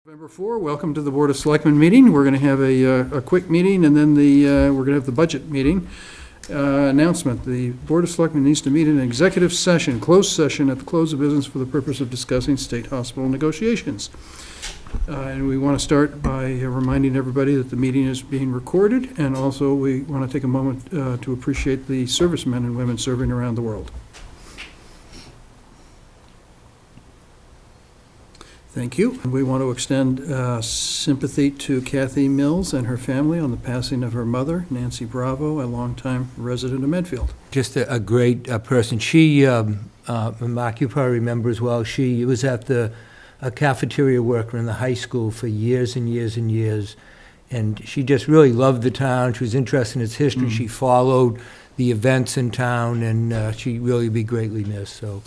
November 4, welcome to the Board of Selectmen meeting. We're going to have a quick meeting, and then we're going to have the budget meeting. Announcement, the Board of Selectmen needs to meet in an executive session, closed session, at the close of business for the purpose of discussing state hospital negotiations. And we want to start by reminding everybody that the meeting is being recorded, and also we want to take a moment to appreciate the servicemen and women serving around the world. Thank you. We want to extend sympathy to Kathy Mills and her family on the passing of her mother, Nancy Bravo, a longtime resident of Medfield. Just a great person. She, Mark, you probably remember as well, she was at the cafeteria worker in the high school for years and years and years, and she just really loved the town. She was interested in its history. She followed the events in town, and she really be greatly missed. So.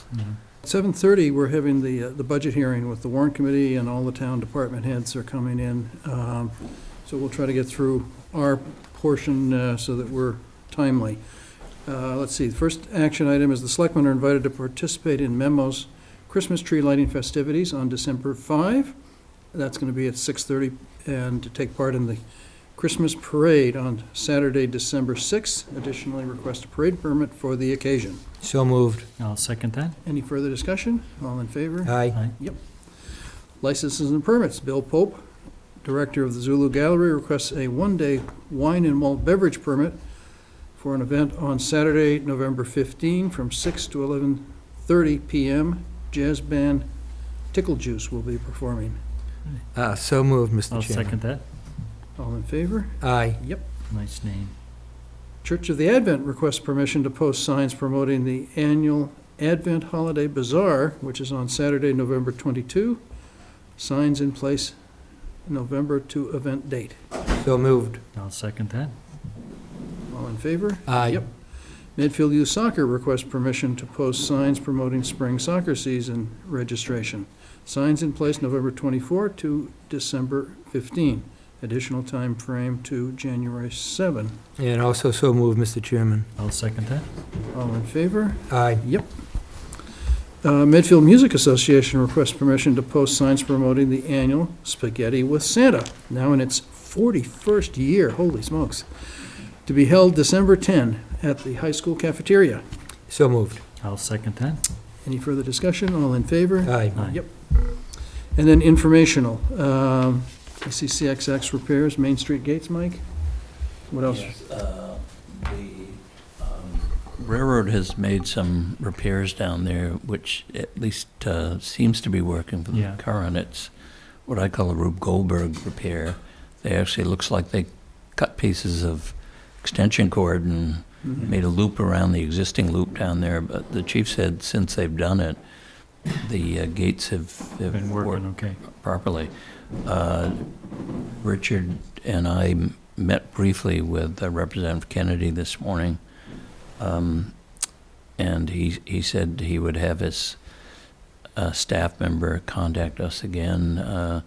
7:30, we're having the budget hearing with the warrant committee, and all the town department heads are coming in. So we'll try to get through our portion so that we're timely. Let's see, the first action item is the selectmen are invited to participate in Memo's Christmas tree lighting festivities on December 5. That's going to be at 6:30, and to take part in the Christmas parade on Saturday, December 6th. Additionally, request a parade permit for the occasion. So moved. I'll second that. Any further discussion? All in favor? Aye. Yep. Licenses and permits. Bill Pope, Director of the Zulu Gallery, requests a one-day wine and malt beverage permit for an event on Saturday, November 15, from 6 to 11:30 p.m. Jazz band Tickle Juice will be performing. So moved, Mr. I'll Chairman. second that. All in favor? Aye. Yep. Nice name. Church of the Advent requests permission to post signs promoting the annual Advent Holiday Bazaar, which is on Saturday, November 22. Signs in place November to event date. So moved. I'll second that. All in favor? Aye. Yep. Medfield Youth Soccer requests permission to post signs promoting spring soccer season registration. Signs in place November 24 to December 15. Additional time frame to January 7. And also so moved, Mr. Chairman. I'll second that. All in favor? Aye. Yep. Medfield Music Association requests permission to post signs promoting the annual Spaghetti with Santa, now in its 41st year, holy smokes, to be held December 10 at the high school cafeteria. So moved. I'll second that. Any further discussion? All in favor? Aye. Aye. Yep. And then informational. I see CXX repairs, Main Street gates, Mike? What else? Yes, the railroad has made some repairs down there, which at least seems to be working for the Yeah. current. It's what I call a Rube Goldberg repair. They actually, looks like they cut pieces of extension cord and made a loop around the existing loop down there, but the chief said since they've done it, the gates have Been working worked okay. properly. Richard and I met briefly with Representative Kennedy this morning, and he said he would have his staff member contact us again.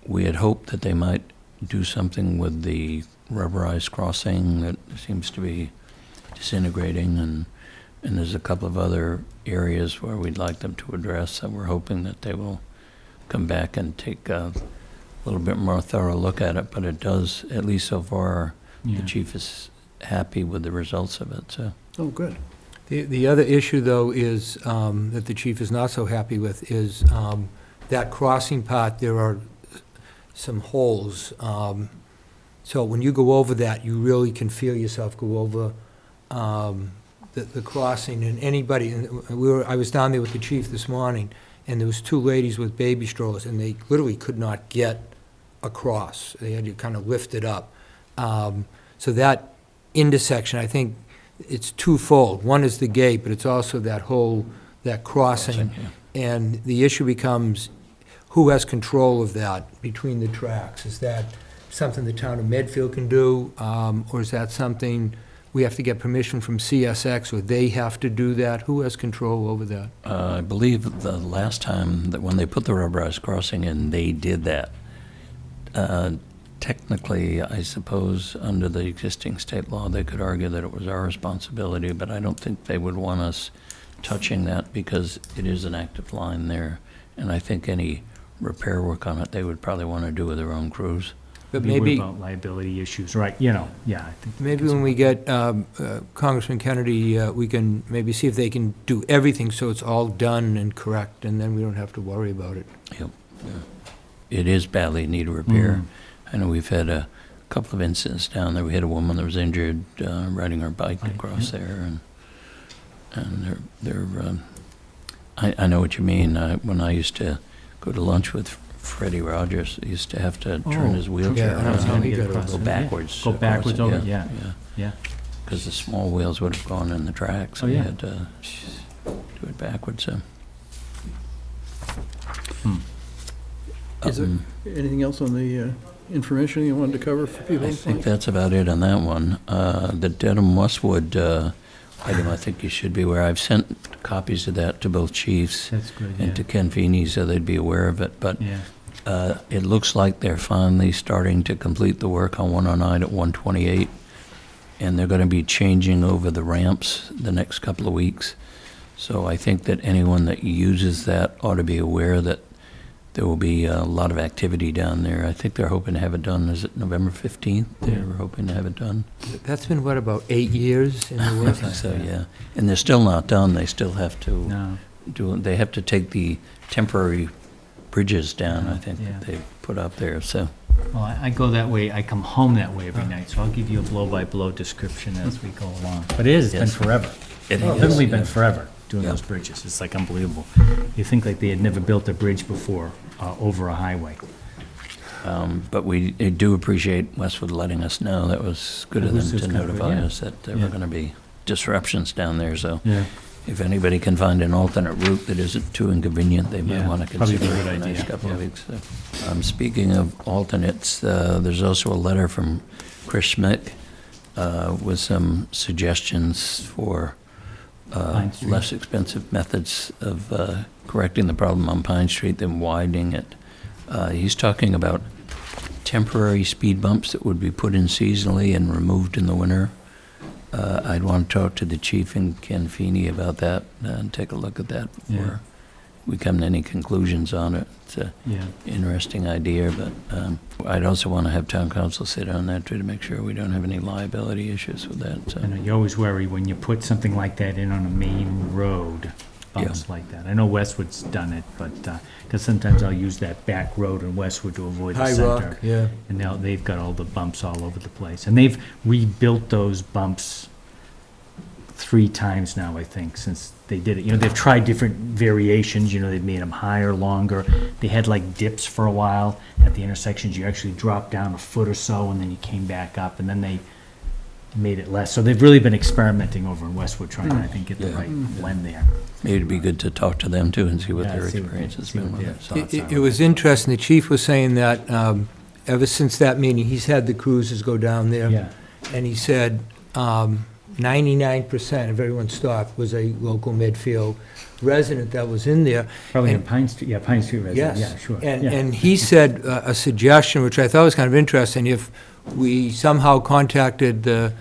We had hoped that they might do something with the rubberized crossing that seems to be disintegrating, and there's a couple of other areas where we'd like them to address, so we're hoping that they will come back and take a little bit more thorough look at it, but it does, at least so far, Yeah. the chief is happy with the results of it, so. Oh, good. The other issue, though, is that the chief is not so happy with is that crossing part, there are some holes. So when you go over that, you really can feel yourself go over the crossing. And anybody, and I was down there with the chief this morning, and there was two ladies with baby strollers, and they literally could not get across. They had to kind of lift it up. So that intersection, I think it's twofold. One is the gate, but it's also that crossing. Yeah. And the issue becomes, who has control of that between the tracks? Is that something the town of Medfield can do, or is that something we have to get permission from CSX, or they have to do that? Who has control over that? I believe the last time that when they put the rubberized crossing in, they did that. Technically, I suppose, under the existing state law, they could argue that it was our responsibility, but I don't think they would want us touching that because it is an active line there. And I think any repair work on it, they would probably want to do with their own crews. But Be worried maybe, about liability issues, right, yeah, I think. maybe when we get Congressman Kennedy, we can maybe see if they can do everything so it's all done and correct, and then we don't have to worry about it. Yep. Yeah. It is badly in need of repair. Mm. I know we've had a couple of incidents down there. We had a woman that was injured riding her bike Bike, across there, and I know what you mean. When I used to go to lunch with Freddie Rogers, he used to have to turn his wheelchair yeah, I know around how and he got across go it, yeah. backwards. Go across backwards it, over it, yeah. Yeah. Because the small wheels would have gone in the tracks. Oh, and yeah. he had to do it backwards. So. Is there anything else on the information you wanted to cover for people? I think that's about it on that one. The Dedham Westwood item, I think you should be aware. I've sent copies of that to both chiefs That's good, and to Ken Feeney so they'd be aware of it. But yeah. it looks like they're finally starting to complete the work on 109 at 128, and they're going to be changing over the ramps the next couple of weeks. So I think that anyone that uses that ought to be aware that there will be a lot of activity down there. I think they're hoping to have it done, is it November 15th? They're hoping to have it done. That's been, what, about 8 years in the I works? think so, yeah. And they're still not done. They still have to No, they have to take the temporary bridges down, I think, Yeah. that they put up there, so. well, I go that way, I come home that way every night, so I'll give you a blow-by-blow description as we go along. But it's been Yes. forever. It It's is, literally yeah. been forever doing Yeah. those bridges. It's like unbelievable. You think like they had never built a bridge before over a highway. But we do appreciate Westwood letting us know. That was good of That was them to just kind of good, notify yeah. us that there Yeah. were going to be disruptions down there, so Yeah. if anybody can find an alternate route that isn't too inconvenient, they might Yeah, want to probably consider be a it good for the next idea, couple of yeah. weeks. So. Speaking of alternates, there's also a letter from Chris Schmidt with some suggestions for Pine Street. less expensive methods of correcting the problem on Pine Street than widening it. He's talking about temporary speed bumps that would be put in seasonally and removed in the winter. I'd want to talk to the chief and Ken Feeney about that and take a look at that before we come to any conclusions on it. It's an Yeah. interesting idea, but I'd also want to have town council sit on that too to make sure we don't have any liability issues with that. So. I know, you always worry when you put something like that in on a main road, bumps like that. I know Westwood's done it, but, because sometimes I'll use that back road in Westwood to avoid the High center. Rock, yeah. And now they've got all the bumps all over the place. And they've rebuilt those bumps 3 times now, I think, since they did it. You know, they've tried different variations, you know, they've made them higher, longer. They had like dips for a while at the intersections. You actually dropped down a foot or so and then you came back up and then they made it less. So they've really been experimenting over in Westwood, trying to, I think, get the Yeah. right blend there. Maybe it'd be good to talk to them too and see what Yeah, their see what they- experience has see been what with their it. thoughts It are. was interesting, the chief was saying that ever since that meeting, he's had the cruisers go down there. Yeah, And he said 99% of everyone stopped was a local Medfield resident that was in there. probably in And- Pine Street, yeah, Pine Street resident, yeah, sure. And, yeah. and he said a suggestion, which I thought was kind of interesting, if we somehow contacted the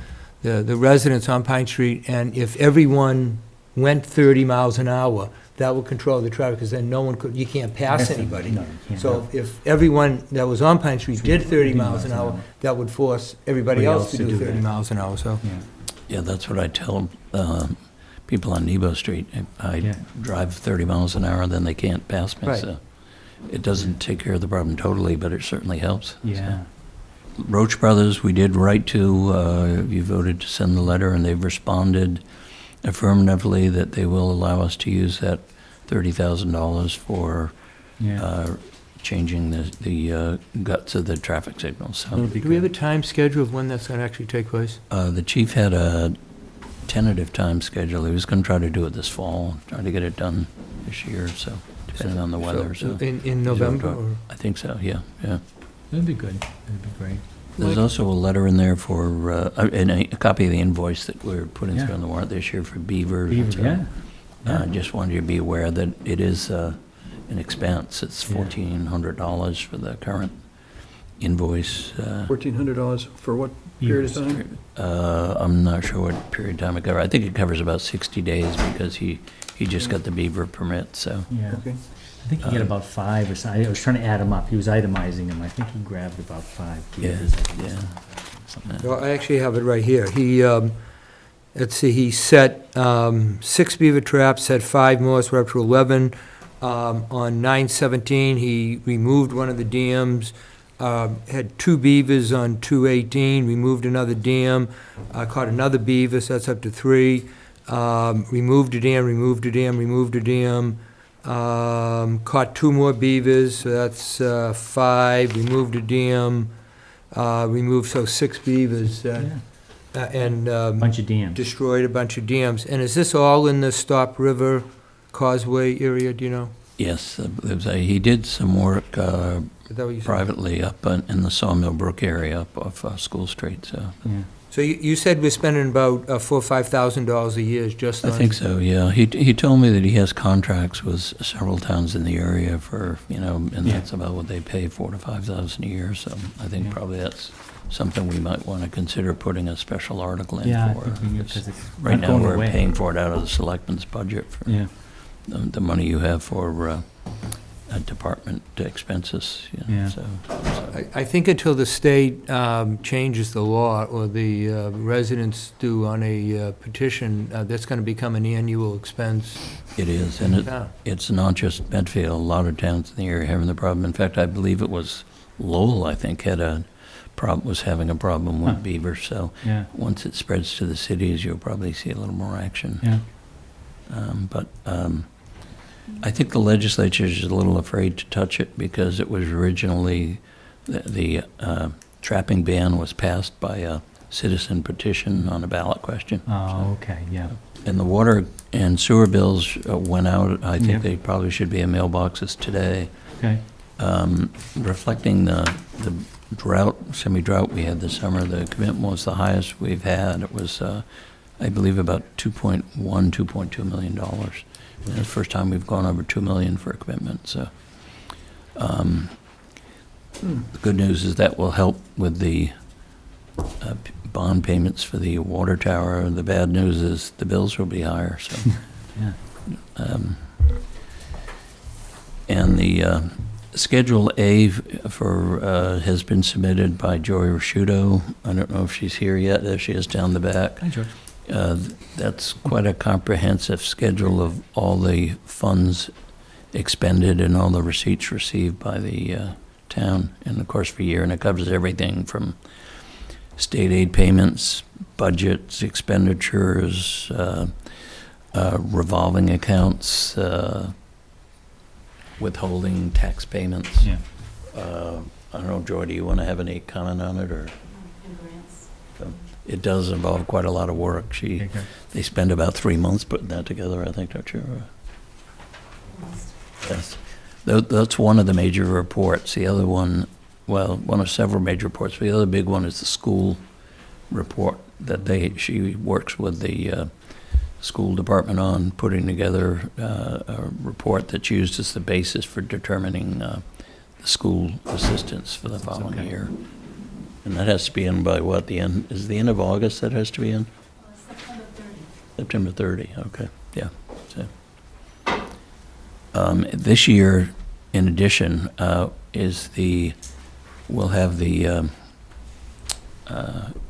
residents on Pine Street, and if everyone went 30 miles an hour, that would control the traffic, because then no one could, you can't pass anybody. No, you can't. So if everyone that was on Pine Street did 30 miles an hour, that would force everybody else to do 30 that. miles an hour, so. Yeah. Yeah, that's what I tell people on Nebo Street. I Yeah. drive 30 miles an hour, then they can't pass me. Right. So it doesn't take care of the problem totally, but it certainly helps. Yeah, So. Roach Brothers, we did write to, you voted to send the letter, and they've responded affirmatively that they will allow us to use that $30,000 for yeah. changing the guts of the traffic signals. So. That'll be Do we have a good. time schedule of when that's going to actually take place? The chief had a tentative time schedule. He was going to try to do it this fall, try to get it done this year, so depending on the weather. So In November, or? I think so, yeah. That'd be good, that'd be great. There's also a letter in there for, and a copy of the invoice that we're putting Yeah. through on the warrant this year for Beaver. Beaver, So, yeah. Yeah. just wanted you to be aware that it is an expense. It's Yeah. $1,400 for the current invoice. $1,400 for what period of time? I'm not sure what period of time it covers. I think it covers about 60 days because he just got the Beaver permit, so. Yeah. Okay. I think he got about 5 or so. I was trying to add them up. He was itemizing them. I think he grabbed about 5 Yeah, beavers. yeah. Something like that. Well, I actually have it right here. He, let's see, he set 6 beaver traps, set 5 more, so we're up to 11. On 9/17, he removed one of the dams, had 2 beavers on 2/18, removed another dam, caught another beaver, so that's up to 3. Removed a dam, removed a dam, removed a dam, caught 2 more beavers, so that's 5, removed a dam, removed, so 6 beavers, Yeah. and Bunch of dams. destroyed a bunch of dams. And is this all in the Stop River Causeway area, do you know? Yes, he did some work Is that what you said? privately up in the Sawmill Brook area up off School Street, so. Yeah. So you said we're spending about $4,000 or $5,000 a year just I on... think so, yeah. He told me that he has contracts with several towns in the area for, and Yeah. that's about what they pay, $4,000 to $5,000 a year, so I think Yeah. probably that's something we might want to consider putting a special article in Yeah, I for. think we do, 'cause it's Right not now, going we're away. paying for it out of the selectmen's budget for Yeah. the money you have for department expenses, Yeah. so. I think until the state changes the law, or the residents do on a petition, that's going to become an annual expense. It is, and Yeah. it's not just Medfield, a lot of towns in the area having the problem. In fact, I believe it was Lowell, I think, was having a problem Huh. with beavers, so Yeah. once it spreads to the cities, you'll probably see a little more action. Yeah. But I think the legislature is a little afraid to touch it because it was originally, the trapping ban was passed by a citizen petition on a ballot question. Oh, okay, yeah. And the water and sewer bills went out. I Yeah. think they probably should be in mailboxes today. Okay. Reflecting the drought, semi-drought we had this summer, the commitment was the highest we've had. It was, I believe, about $2.1, $2.2 million. And it's the first time we've gone over $2 million for a commitment, so. The good news is that will help with the bond payments for the water tower. The bad news is the bills will be higher, so. Yeah. And the Schedule A has been submitted by Joy Rashudo. I don't know if she's here yet. There she is down the back. Hi, George. That's quite a comprehensive schedule of all the funds expended and all the receipts received by the town in the course of a year, and it covers everything from state aid payments, budgets, expenditures, revolving accounts, withholding tax payments. Yeah. I don't know, Joy, do you want to have any comment on it, or? And grants. It does involve quite a lot of work. Okay, good. They spend about 3 months putting that together, I think, don't you? Almost. Yes. That's one of the major reports. The other one, well, one of several major reports, but the other big one is the school report that she works with the school department on putting together a report that's used as the basis for determining the school assistance for the following Okay. year. And that has to be in by what, the end, is the end of August that has to be in? September 30. September 30, okay, yeah. So, this year, in addition, we'll have the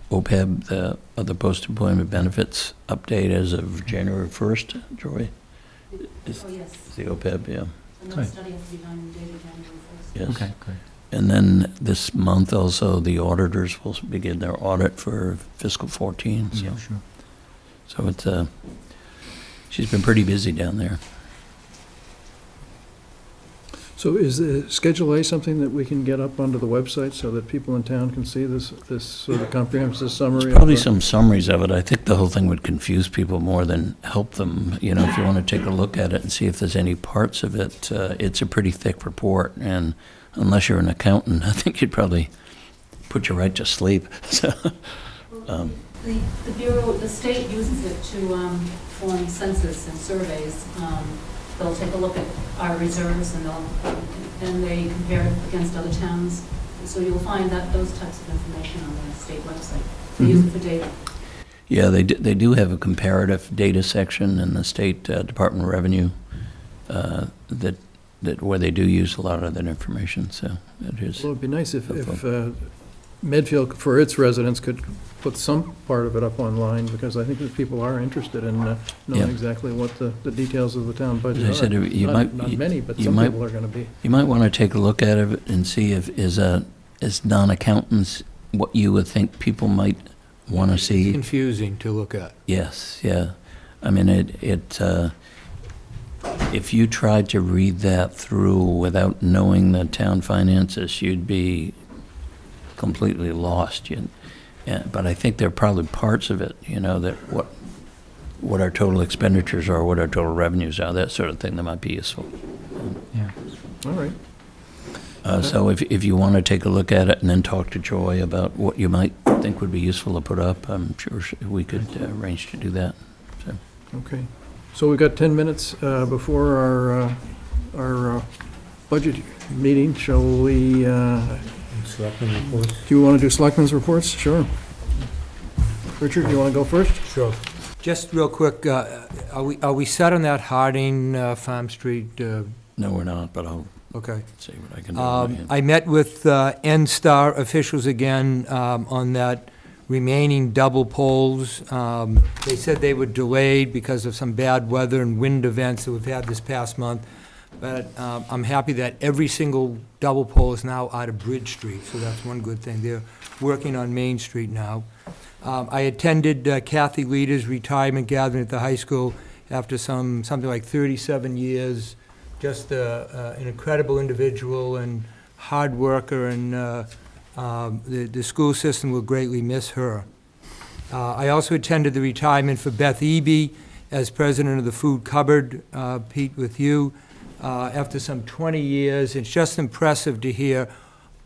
OPEB, the other post-employment benefits update as of January 1st, Joy? Is Oh, yes. the OPEB, yeah. Another study has to be done dated January 1st. Yes. Okay, good. And then this month also, the auditors will begin their audit for fiscal 14, so. Yeah, sure. So it's, she's been pretty busy down there. So is the Schedule A something that we can get up onto the website so that people in town can see this sort of comprehensive summary? There's probably of, some summaries of it. I think the whole thing would confuse people more than help them. You know, if you want to take a look at it and see if there's any parts of it, it's a pretty thick report, and unless you're an accountant, I think you'd probably put you right to sleep. So, The Bureau, the state uses it to form census and surveys. They'll take a look at our reserves and they compare it against other towns. So you'll find that those types of information on the state website. They use it for data. yeah, they do have a comparative data section in the State Department of Revenue that where they do use a lot of that information, so it is. Well, it'd be nice if Medfield, for its residents, could put some part of it up online, because I think that people are interested in knowing Yeah. exactly what the details of the town budget As I are. said, you Not- might- Not many, but you some might- people are going to be. You might want to take a look at it and see if, as non-accountants, what you would think people might want to see. Confusing to look at. Yes, yeah. I mean, if you tried to read that through without knowing the town finances, you'd be completely lost. Yeah, but I think there are probably parts of it, that what our total expenditures are, what our total revenues are, that sort of thing that might be useful. Yeah. All right. So if you want to take a look at it and then talk to Joy about what you might think would be useful to put up, I'm sure we could arrange to do that. So. Okay. So we've got 10 minutes before our budget meeting. Shall we, Selectmen reports? do you want to do selectmen's reports? Sure. Richard, you want to go first? Sure. Just real quick, are we set on that Harding Farm Street? No, we're not, but I'll Okay. see what I can do. on my end. I met with N-Star officials again on that remaining double poles. They said they were delayed because of some bad weather and wind events that we've had this past month. But I'm happy that every single double pole is now out of Bridge Street, so that's one good thing. They're working on Main Street now. I attended Kathy Leader's retirement gathering at the high school after something like 37 years. Just an incredible individual and hard worker, and the school system will greatly miss her. I also attended the retirement for Beth Eby as president of the Food Cupboard, Pete, with you. After some 20 years, it's just impressive to hear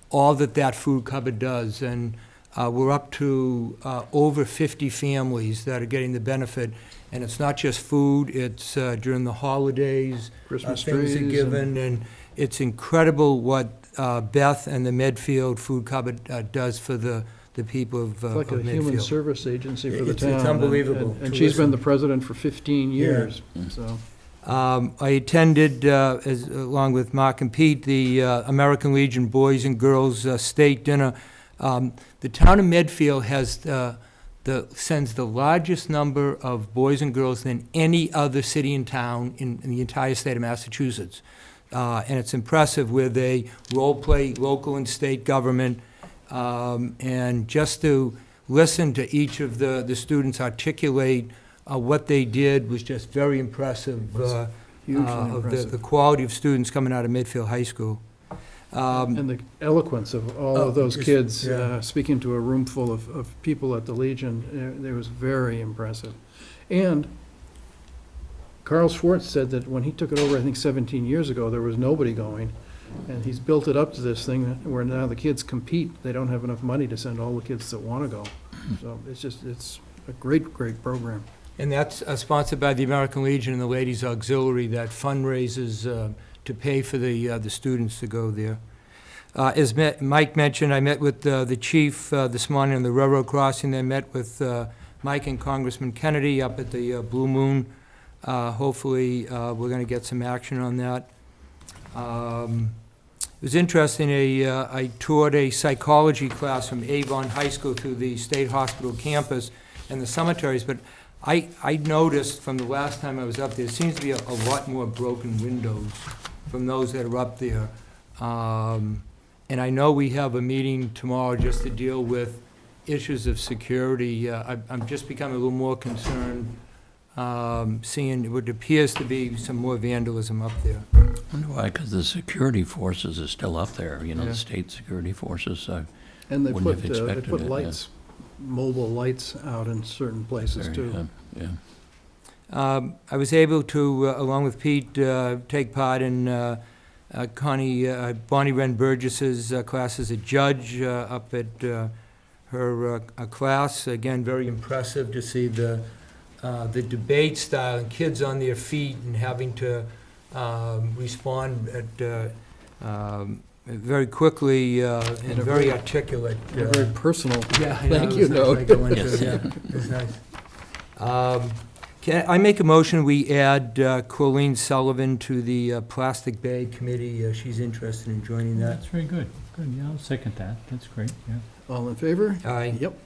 all that food cupboard does. And we're up to over 50 families that are getting the benefit. And it's not just food, it's during the holidays, Christmas things are trees given. And it's incredible what Beth and the Medfield Food Cupboard does for the people of It's like a Medfield. human service agency for the It's town. unbelievable And to she's been listen. the president for 15 years, Yeah. so. I attended, along with Mark and Pete, the American Legion Boys and Girls State Dinner. The town of Medfield has sends the largest number of boys and girls than any other city and town in the entire state of Massachusetts. And it's impressive where they role-play local and state government. And just to listen to each of the students articulate what they did was just very impressive. Hugely Of impressive. the quality of students coming out of Medfield High School. And the eloquence of all Oh, of those just- kids yeah. Speaking to a room full of people at the Legion, it was very impressive. And Carl Schwartz said that when he took it over, I think 17 years ago, there was nobody going. And he's built it up to this thing where now the kids compete. They don't have enough money to send all the kids that want to go. So it's a great, great program. And that's sponsored by the American Legion and the Ladies Auxiliary that fundraises to pay for the students to go there. As Mike mentioned, I met with the chief this morning on the railroad crossing. I met with Mike and Congressman Kennedy up at the Blue Moon. Hopefully, we're going to get some action on that. It was interesting, I toured a psychology class from Avon High School through the State Hospital campus and the cemeteries, but I noticed from the last time I was up there seems to be a lot more broken windows from those that are up there. And I know we have a meeting tomorrow just to deal with issues of security. I'm just becoming a little more concerned, seeing what appears to be some more vandalism up there. I wonder why, because the security forces are still up there, Yeah. the state security forces. And they Wouldn't have put expected it, yeah. lights, mobile lights out in certain places too. Yeah. I was able to, along with Pete, take part in Bonnie Wren Burgess's class as a judge up at her class. Again, very impressive to see the debate style and kids on their feet and having to respond very quickly and very articulate. A very personal Yeah, I know, thank it you was nice, note. like I went to- Yes. yeah, it was nice. I make a motion, we add Colleen Sullivan to the Plastic Bag Committee. She's interested in joining that. That's very good. Good, yeah, I'll second that. That's great, yeah. All in favor? Aye. Yep.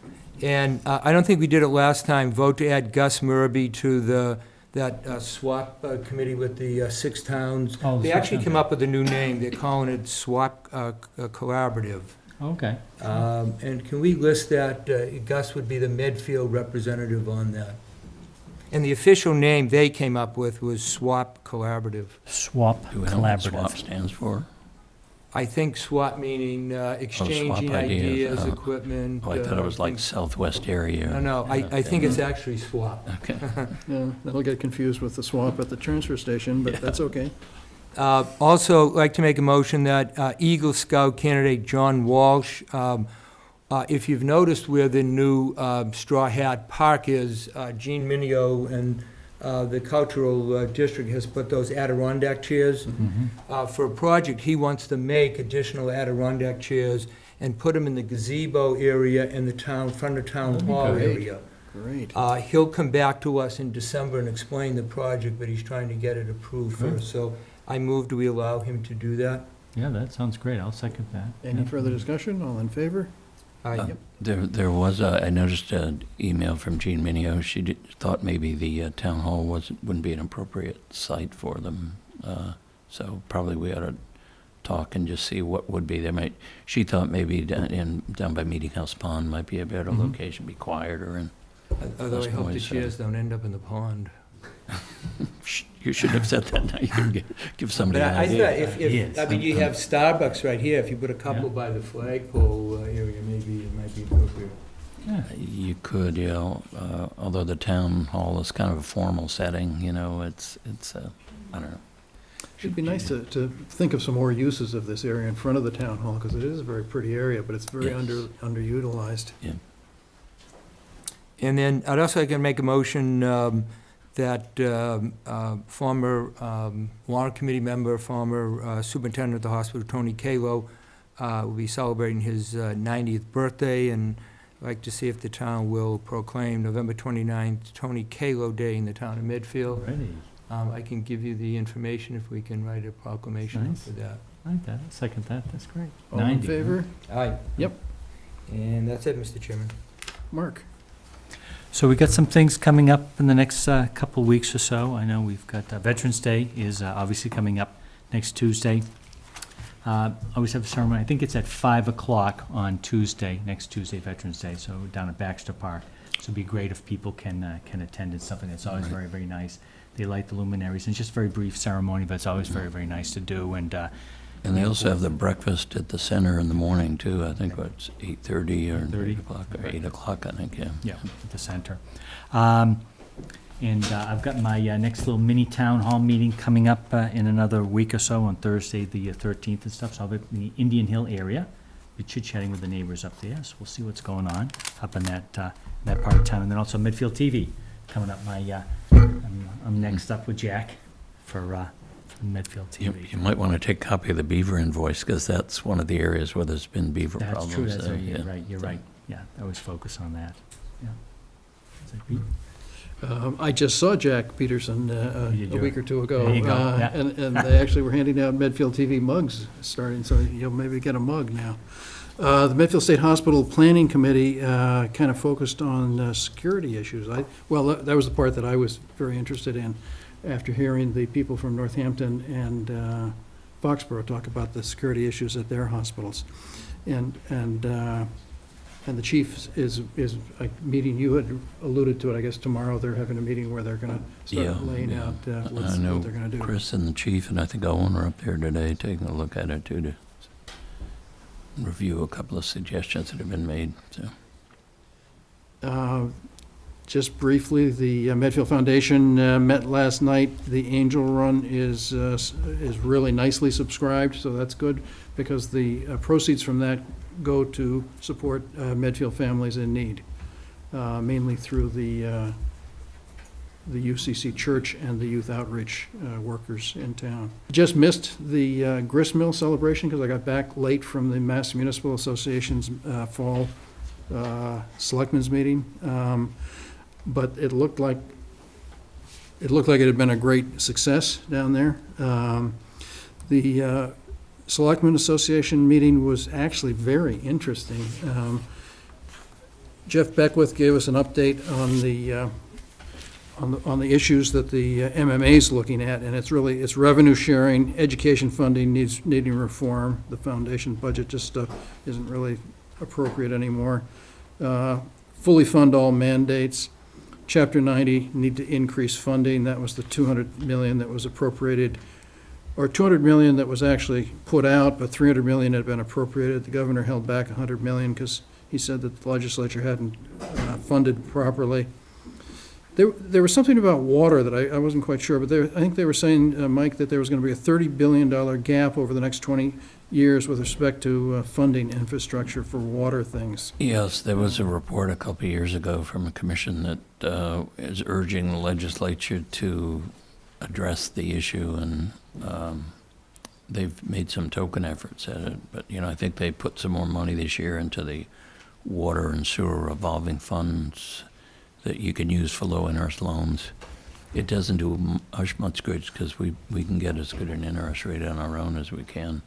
And I don't think we did it last time, vote to add Gus Murby to that SWAP committee with the 6 towns. Oh, the They 6 actually towns. came up with a new name, they're calling it SWAP Collaborative. Okay. And can we list that, Gus would be the Medfield representative on that. And the official name they came up with was SWAP Collaborative. SWAP Do we know what SWAP Collaborative. stands for? I think SWAP meaning exchanging ideas, ideas, oh. equipment. Oh, I thought it was like things. Southwest area. No, I think it's actually SWAP. Okay. Yeah, that'll get confused with the swap at the transfer station, but that's okay. Also, I'd like to make a motion that Eagle Scout candidate John Walsh, if you've noticed where the new Straw Hat Park is, Gene Minio and the Cultural District has put those Adirondack chairs. For a project, he wants to make additional Adirondack chairs and put them in the gazebo area in the town, front of town That'd be hall great. area. Great. He'll come back to us in December and explain the project, but he's trying to get it approved first. So I moved, we allow him to do that. Yeah, that sounds great. I'll second that. Any Yeah. further discussion? All in favor? Aye. There was I noticed an email from Jean Minio. She thought maybe the town hall wouldn't be an appropriate site for them. So probably we ought to talk and just see what would be. She thought maybe down by Meeting House Pond might be a better Mhm. location, be quieter and. Although I hope the Always, chairs don't end up in the pond. You should have said that. Now you can give somebody But an I idea. thought if, I mean, you have Starbucks right here, if you put a couple Yeah. by the flagpole area, maybe it might be appropriate. Yeah. You could, although the town hall is kind of a formal setting, it's I don't know. It'd be nice to think of some more uses of this area in front of the town hall, because it is a very pretty area, but it's very Yes. underutilized. And then I'd also like to make a motion that former warrant committee member, former superintendent of the hospital, Tony Kalo, will be celebrating his 90th birthday, and I'd like to see if the town will proclaim November 29th Tony Kalo Day in the town of Medfield. Ready. I can give you the information if we can write a proclamation Nice. for that. I like that. I'll second that. That's great. All in 90, huh? favor? Aye. Yep. And that's it, Mr. Chairman. Mark? So we got some things coming up in the next couple of weeks or so. I know we've got Veterans Day is obviously coming up next Tuesday. Always have a ceremony. I think it's at 5 o'clock on Tuesday, next Tuesday, Veterans Day. So down at Baxter Park. So it'd be great if people can attend. It's something that's always Right. very, very nice. They light the luminaries. And it's just a very brief ceremony, but it's always very, very nice to do. And they also have the breakfast at the center in the morning too. I think it's 8:30 or 8:30. 8 o'clock or 8 o'clock. I think Yeah, at the center. And I've got my next little mini town hall meeting coming up in another week or so on Thursday, the 13th and stuff. So I'll be in the Indian Hill area, be chit-chatting with the neighbors up there. So we'll see what's going on up in that part of town. And then also Medfield TV coming up. I'm next up with Jack for Medfield TV. You might want to take a copy of the beaver invoice because that's one of the areas where there's been beaver That's problems. true, that's so, right, yeah. you're right. Yeah, I always focus on that, yeah. Is that Pete? I just saw Jack Peterson You did a week or two ago. There you go, yeah. And they actually were handing out Medfield TV mugs starting, so you'll maybe get a mug now. The Medfield State Hospital Planning Committee kind of focused on security issues. That was the part that I was very interested in after hearing the people from Northampton and Foxborough talk about the security issues at their hospitals. And the chief is a meeting, you had alluded to it, I guess tomorrow they're having a meeting where they're gonna Yeah, start laying yeah. out I what know they're gonna do. Chris and the chief and I think Owen are up there today taking a look at it too to review a couple of suggestions that have been made. So Just briefly, the Medfield Foundation met last night. The Angel Run is really nicely subscribed, so that's good, because the proceeds from that go to support Medfield families in need, mainly through the UCC Church and the youth outreach workers in town. Just missed the gristmill celebration because I got back late from the Mass Municipal Association's fall Selectmen's meeting. But it looked like it looked like it had been a great success down there. The Selectmen Association meeting was actually very interesting. Jeff Beckwith gave us an update on the issues that the MMA is looking at, and it's revenue sharing, education funding needing reform. The foundation budget just isn't really appropriate anymore. Fully fund all mandates. Chapter 90, need to increase funding. That was the 200 million that was appropriated, or 200 million that was actually put out, but 300 million had been appropriated. The governor held back 100 million because he said that the legislature hadn't funded properly. There was something about water that I wasn't quite sure, but I think they were saying, Mike, that there was going to be a $30 billion gap over the next 20 years with respect to funding infrastructure for water things. Yes, there was a report a couple of years ago from a commission that is urging the legislature to address the issue, and they've made some token efforts at it. But, I think they put some more money this year into the water and sewer revolving funds that you can use for low-interest loans. It doesn't do much good because we can get as good an interest rate on our own as we can.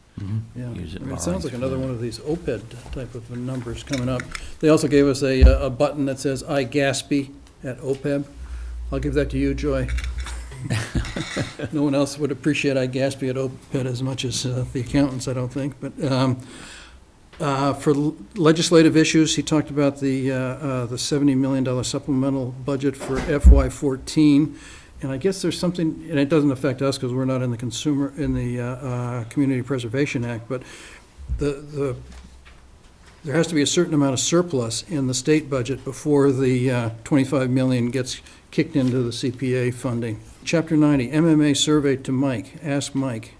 Yeah. Use it It sounds like borrowing another for one of these OPED type of numbers coming up. They also gave us a button that says iGASP at OPEB. I'll give that to you, Joy. No one else would appreciate iGASP at OPEB as much as the accountants, I don't think. But for legislative issues, he talked about the $70 million supplemental budget for FY14. And I guess there's something, and it doesn't affect us because we're not in the Community Preservation Act, but there has to be a certain amount of surplus in the state budget before the 25 million gets kicked into the CPA funding. Chapter 90, MMA survey to Mike. Ask Mike.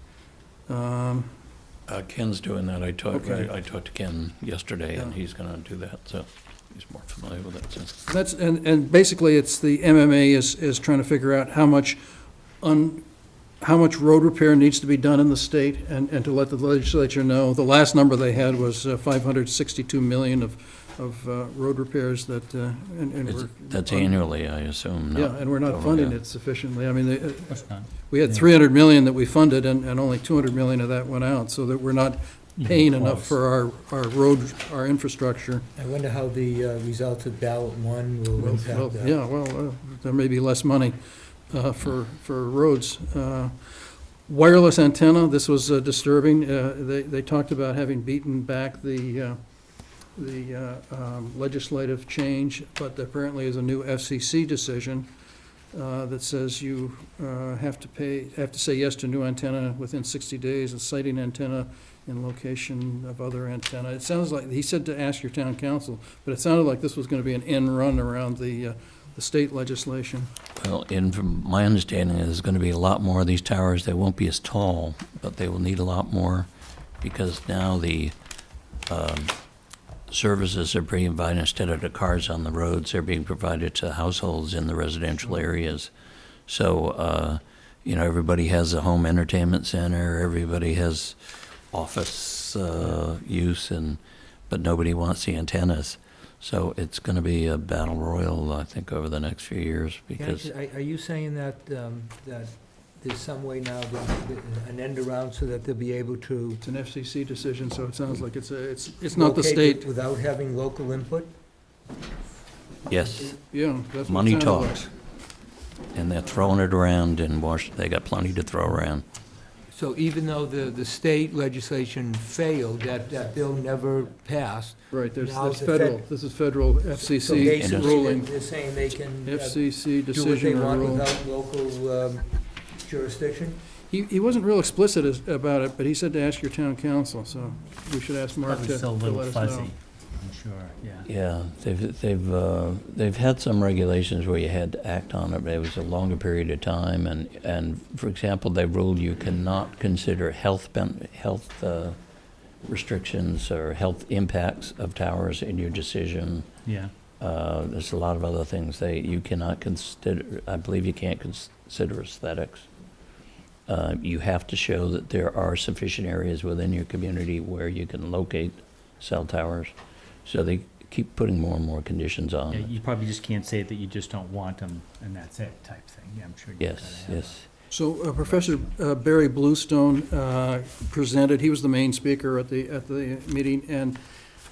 Ken's doing that. I talked Okay. to Ken yesterday, and Yeah. he's going to do that, so he's more familiar with it. So. That's, and basically, it's the MMA is trying to figure out how much road repair needs to be done in the state, and to let the legislature know. The last number they had was 562 million of road repairs that, and we're. That's annually, I assume. Yeah, and we're not total, funding yeah. it sufficiently. I mean, That's not. we had 300 million that we funded, and only 200 million of that went out, so that we're not paying enough for our road, our infrastructure. I wonder how the results of ballot one will Well, impact that. yeah, there may be less money for roads. Wireless antenna, this was disturbing. They talked about having beaten back the legislative change, but apparently there's a new FCC decision that says you have to say yes to new antenna within 60 days, a sighting antenna in location of other antenna. It sounds like, he said to ask your town council, but it sounded like this was going to be an end run around the state legislation. Well, from my understanding, there's going to be a lot more of these towers. They won't be as tall, but they will need a lot more because now the services are being provided instead of the cars on the roads. They're being provided to households in the residential areas. So, everybody has a home entertainment center. Everybody has office use, but nobody wants the antennas. So it's going to be a battle royal, I think, over the next few years because. Are you saying that, that there's some way now, an end around so that they'll be able to It's an FCC decision, so it sounds like it's not the locate state. it without having local input? Yes, Yeah, that's what it money sounded like. talks. And they're throwing it around in Washington. They got plenty to throw around. So even though the state legislation failed, that bill never passed, Right, there's Now it's a federal, fed- this is federal so FCC basically ruling, they're saying they can FCC do what they decision or want rule. without local jurisdiction? He wasn't real explicit about it, but he said to ask your town council, so we should ask Mark Probably to still a let little us fuzzy, know. I'm sure, yeah. Yeah, they've had some regulations where you had to act on it, but it was a longer period of time. And for example, they ruled you cannot consider health restrictions or health impacts of towers in your decision. Yeah, There's a lot of other things you cannot consider. I believe you can't consider aesthetics. You have to show that there are sufficient areas within your community where you can locate cell towers. So they keep putting more and more conditions Yeah, on. you probably just can't say that you just don't want them, and that's it, type thing. Yeah, I'm sure. You've Yes, gotta have yes. So Professor Barry Bluestone presented, he was the main speaker at the meeting, and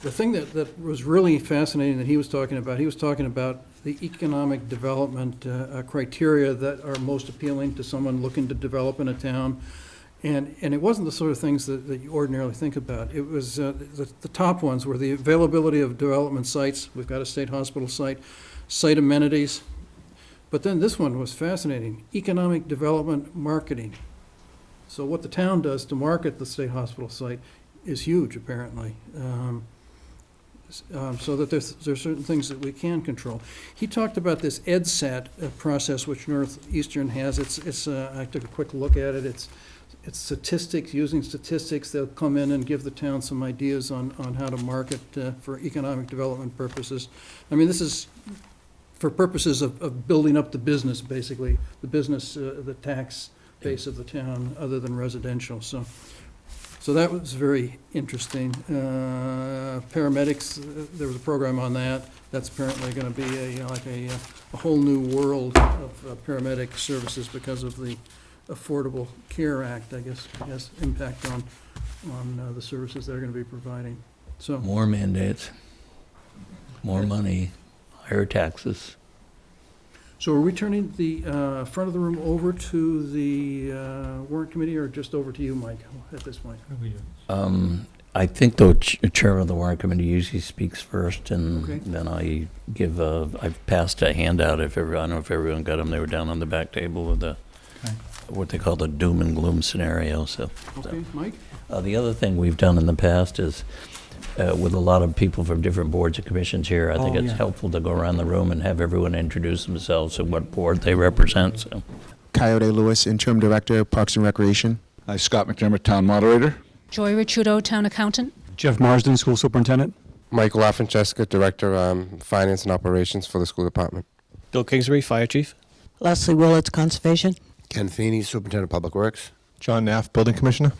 the thing that was really fascinating that he was talking about the economic development criteria that are most appealing to someone looking to develop in a town. And it wasn't the sort of things that you ordinarily think about. It was, the top ones were the availability of development sites. We've got a state hospital site amenities. But then this one was fascinating, economic development marketing. So what the town does to market the state hospital site is huge, apparently. So that there's certain things that we can control. He talked about this EdSat process, which Northeastern has. I took a quick look at it. It's statistics, using statistics. They'll come in and give the town some ideas on how to market for economic development purposes. I mean, this is for purposes of building up the business, basically, the tax base of the town, other than residential. So that was very interesting. Paramedics, there was a program on that. That's apparently going to be a whole new world of paramedic services because of the Affordable Care Act, I guess, has impact on the services they're going to be providing. So More mandates, more money, higher taxes. So are we turning the front of the room over to the warrant committee, or just over to you, Mike, at this point? I think the chair of the warrant committee usually speaks first, and Okay. then I give I've passed a handout. I don't know if everyone got them. They were down on the back table with Okay. what they call the doom and gloom scenario. Okay, Mike? The other thing we've done in the past is, with a lot of people from different boards and commissions here, I think it's helpful to go around the room and have everyone introduce themselves and what board they represent. So. Coyote Lewis, Interim Director, Parks and Recreation. Hi, Scott McDermott, Town Moderator. Joy Ricciuto, Town Accountant. Jeff Marsden, School Superintendent. Mike LaFrancesca, Director, Finance and Operations for the School Department. Bill Kingsbury, Fire Chief. Leslie Willits, Conservation. Ken Feeney, Superintendent of Public Works. John Naff, Building Commissioner.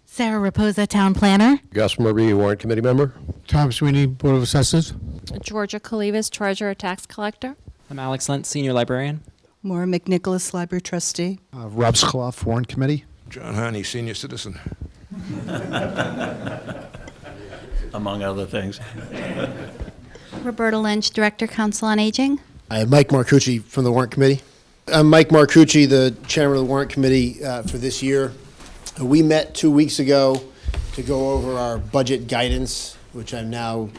Sarah Raposa, Town Planner. Gus Marie, Warrant Committee Member. Tom Sweeney, Board of Assessors. Georgia Kalivas, Treasurer, Tax Collector. I'm Alex Lent, Senior Librarian. Maura McNicholas, Library Trustee. Rob Skloff, Warrant Committee. John Haney, Senior Citizen. Among other things. Roberta Lynch, Director, Council on Aging. I have Mike Marcucci from the Warrant Committee. I'm Mike Marcucci, the Chairman of the Warrant Committee for this year. We met 2 weeks ago to go over our budget guidance, which I'm now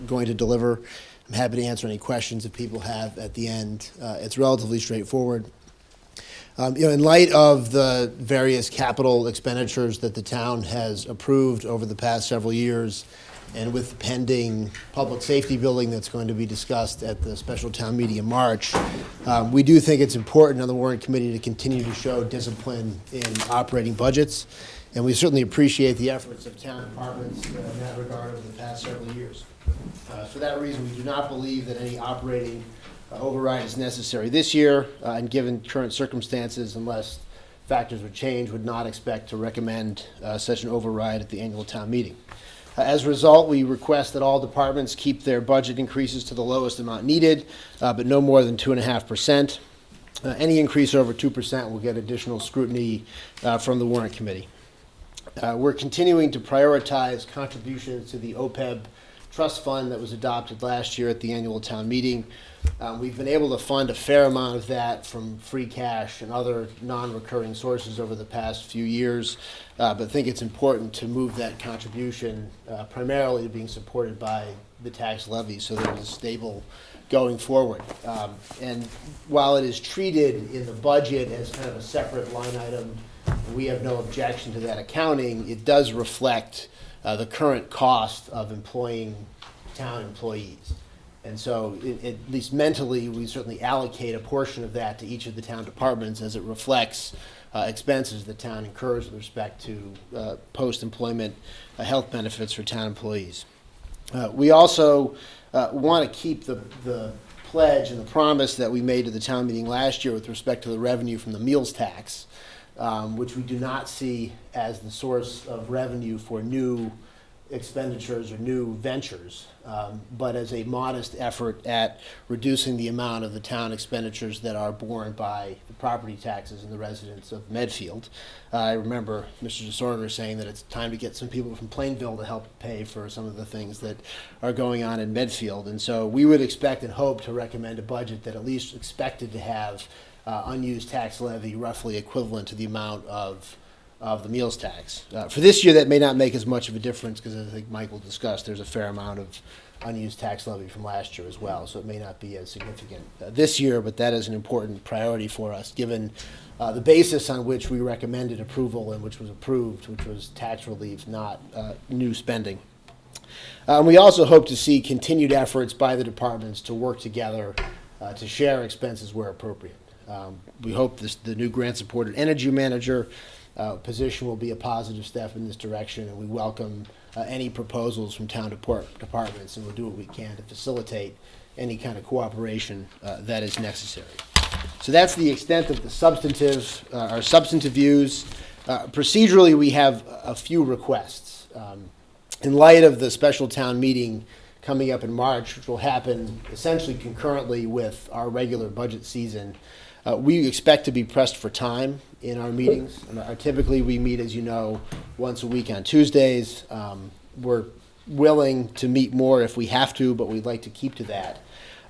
going to deliver. I'm happy to answer any questions if people have at the end. It's relatively straightforward. In light of the various capital expenditures that the town has approved over the past several years, and with the pending public safety building that's going to be discussed at the special town meeting in March, we do think it's important on the Warrant Committee to continue to show discipline in operating budgets, and we certainly appreciate the efforts of town departments in that regard over the past several years. For that reason, we do not believe that any operating override is necessary this year, and given current circumstances, unless factors would change, would not expect to recommend such an override at the annual town meeting. As a result, we request that all departments keep their budget increases to the lowest amount needed, but no more than 2.5%. Any increase over 2% will get additional scrutiny from the Warrant Committee. We're continuing to prioritize contributions to the OPEB trust fund that was adopted last year at the annual town meeting. We've been able to fund a fair amount of that from free cash and other non-recurring sources over the past few years, but think it's important to move that contribution primarily to being supported by the tax levy so that it is stable going forward. And while it is treated in the budget as kind of a separate line item, we have no objection to that accounting. It does reflect the current cost of employing town employees. And so, at least mentally, we certainly allocate a portion of that to each of the town departments as it reflects expenses the town incurs with respect to post-employment health benefits for town employees. We also want to keep the pledge and the promise that we made to the town meeting last year with respect to the revenue from the meals tax, which we do not see as the source of revenue for new expenditures or new ventures, but as a modest effort at reducing the amount of the town expenditures that are borne by the property taxes and the residents of Medfield. I remember Mr. DeSorger saying that it's time to get some people from Plainville to help pay for some of the things that are going on in Medfield. And so we would expect and hope to recommend a budget that at least expected to have unused tax levy roughly equivalent to the amount of the meals tax. For this year, that may not make as much of a difference because, as I think Michael discussed, there's a fair amount of unused tax levy from last year as well, so it may not be as significant this year, but that is an important priority for us, given the basis on which we recommended approval and which was approved, which was tax relief, not new spending. We also hope to see continued efforts by the departments to work together to share expenses where appropriate. We hope the new grant-supported energy manager position will be a positive step in this direction, and we welcome any proposals from town departments, and we'll do what we can to facilitate any kind of cooperation that is necessary. So that's the extent of the our substantive views. Procedurally, we have a few requests. In light of the special town meeting coming up in March, which will happen essentially concurrently with our regular budget season, we expect to be pressed for time in our meetings. Typically, we meet, as you know, once a week on Tuesdays. We're willing to meet more if we have to, but we'd like to keep to that.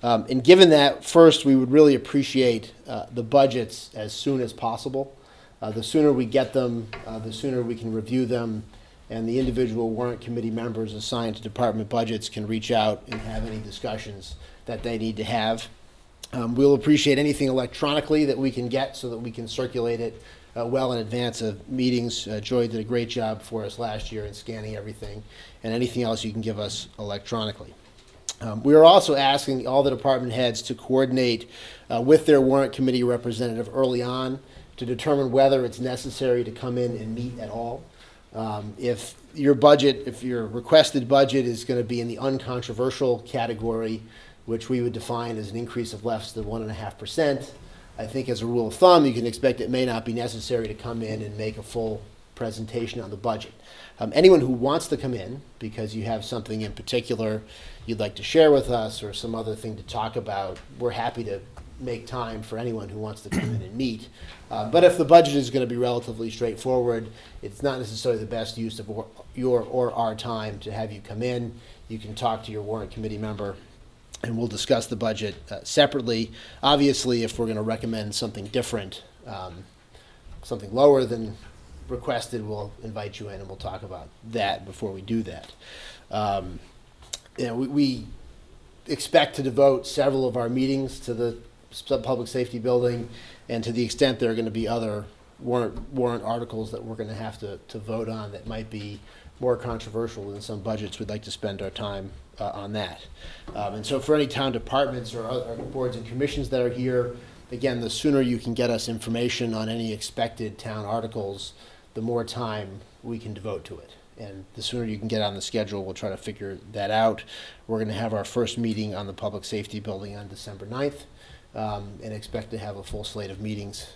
And given that, first, we would really appreciate the budgets as soon as possible. The sooner we get them, the sooner we can review them, and the individual warrant committee members assigned to department budgets can reach out and have any discussions that they need to have. We'll appreciate anything electronically that we can get so that we can circulate it well in advance of meetings. Joy did a great job for us last year in scanning everything, and anything else you can give us electronically. We are also asking all the department heads to coordinate with their warrant committee representative early on to determine whether it's necessary to come in and meet at all. If your requested budget is going to be in the uncontroversial category, which we would define as an increase of less than 1.5%, I think as a rule of thumb, you can expect it may not be necessary to come in and make a full presentation on the budget. Anyone who wants to come in because you have something in particular you'd like to share with us or some other thing to talk about, we're happy to make time for anyone who wants to come in and meet. But if the budget is going to be relatively straightforward, it's not necessarily the best use of your or our time to have you come in. You can talk to your warrant committee member, and we'll discuss the budget separately. Obviously, if we're going to recommend something different, something lower than requested, we'll invite you in and we'll talk about that before we do that. We expect to devote several of our meetings to the public safety building, and to the extent there are going to be other warrant articles that we're going to have to vote on that might be more controversial than some budgets, we'd like to spend our time on that. And so for any town departments or other boards and commissions that are here, again, the sooner you can get us information on any expected town articles, the more time we can devote to it. And the sooner you can get on the schedule, we'll try to figure that out. We're going to have our first meeting on the public safety building on December 9th, and expect to have a full slate of meetings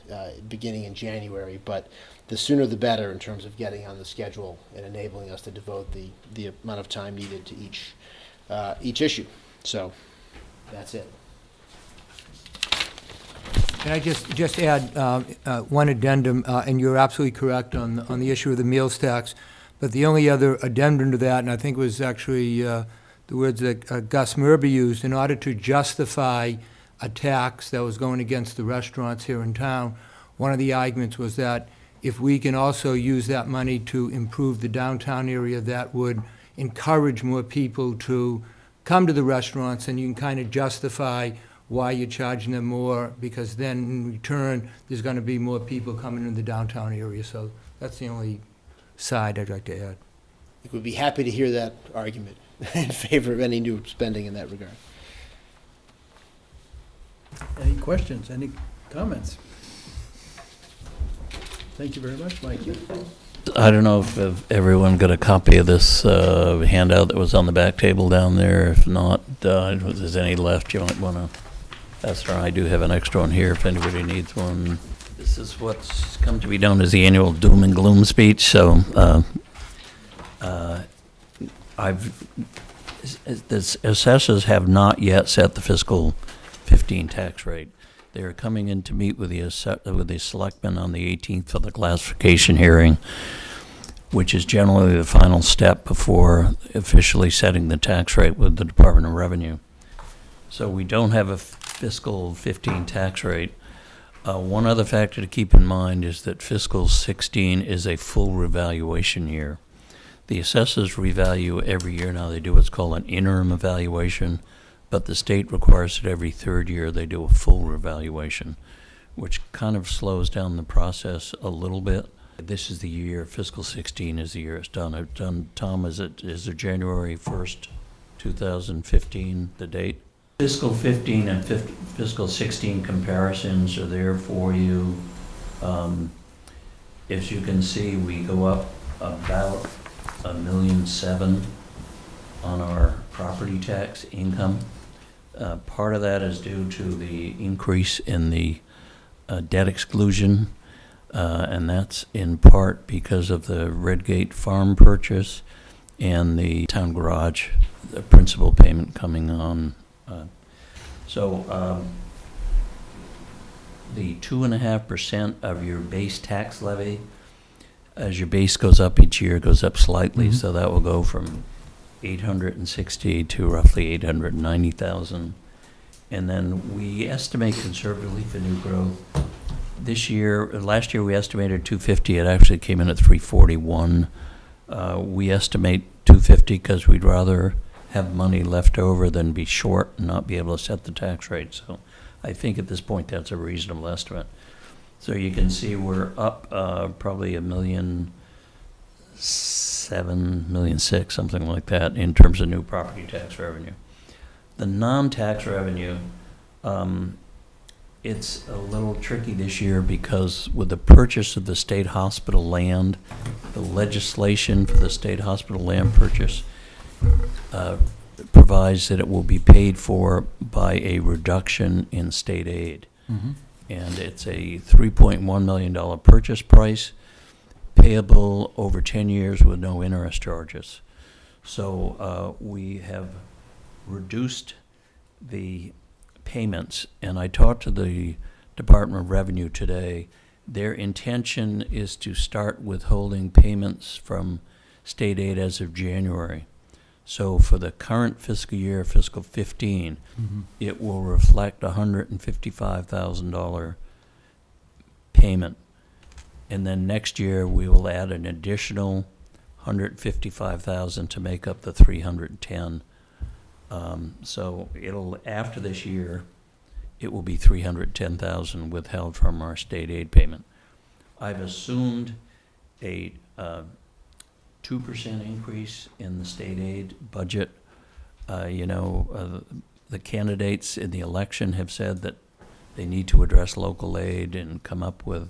beginning in January. But the sooner the better in terms of getting on the schedule and enabling us to devote the amount of time needed to each issue. So that's it. Can I just add one addendum, and you're absolutely correct on the issue of the meals tax, but the only other addendum to that, and I think it was actually the words that Gus Murby used, in order to justify a tax that was going against the restaurants here in town, one of the arguments was that if we can also use that money to improve the downtown area, that would encourage more people to come to the restaurants, and you can kind of justify why you're charging them more, because then in return, there's going to be more people coming in the downtown area. So that's the only side I'd like to add. I think we'd be happy to hear that argument in favor of any new spending in that regard. Any questions, any comments? Thank you very much, Mike. I don't know if everyone got a copy of this handout that was on the back table down there. If not, if there's any left, you might want to pass around. I do have an extra one here if anybody needs one. This is what's come to be known as the annual doom and gloom speech. So the assessors have not yet set the fiscal 15 tax rate. They are coming in to meet with the selectmen on the 18th for the classification hearing, which is generally the final step before officially setting the tax rate with the Department of Revenue. So we don't have a fiscal 15 tax rate. One other factor to keep in mind is that fiscal 16 is a full revaluation year. The assessors revalue every year now. They do what's called an interim evaluation, but the state requires that every third year they do a full revaluation, which kind of slows down the process a little bit. This is the year, fiscal 16 is the year it's done. I've done, Tom, is it January 1st, 2015, the date? Fiscal 15 and fiscal 16 comparisons are there for you. As you can see, we go up about $1.7 million on our property tax income. Part of that is due to the increase in the debt exclusion, and that's in part because of the Redgate Farm purchase and the town garage, the principal payment coming on. The 2.5% of your base tax levy, as your base goes up each year, goes up slightly, so that will go from 860 to roughly 890,000. And then we estimate conservatively for new growth. Last year we estimated 250, it actually came in at 341. We estimate 250 because we'd rather have money left over than be short and not be able to set the tax rate. So I think at this point that's a reasonable estimate. So you can see we're up probably $1.7 million, $1.6 million, something like that, in terms of new property tax revenue. The non-tax revenue, it's a little tricky this year because with the purchase of the state hospital land, the legislation for the state hospital land purchase provides that it will be paid for by a reduction in state aid. And it's a $3.1 million purchase price, payable over 10 years with no interest charges. So we have reduced the payments, and I talked to the Department of Revenue today. Their intention is to start withholding payments from state aid as of January. So for the current fiscal year, fiscal 15, it will reflect a $155,000 payment. And then next year, we will add an additional $155,000 to make up the $310,000. So after this year, it will be $310,000 withheld from our state aid payment. I've assumed a 2% increase in the state aid budget. The candidates in the election have said that they need to address local aid and come up with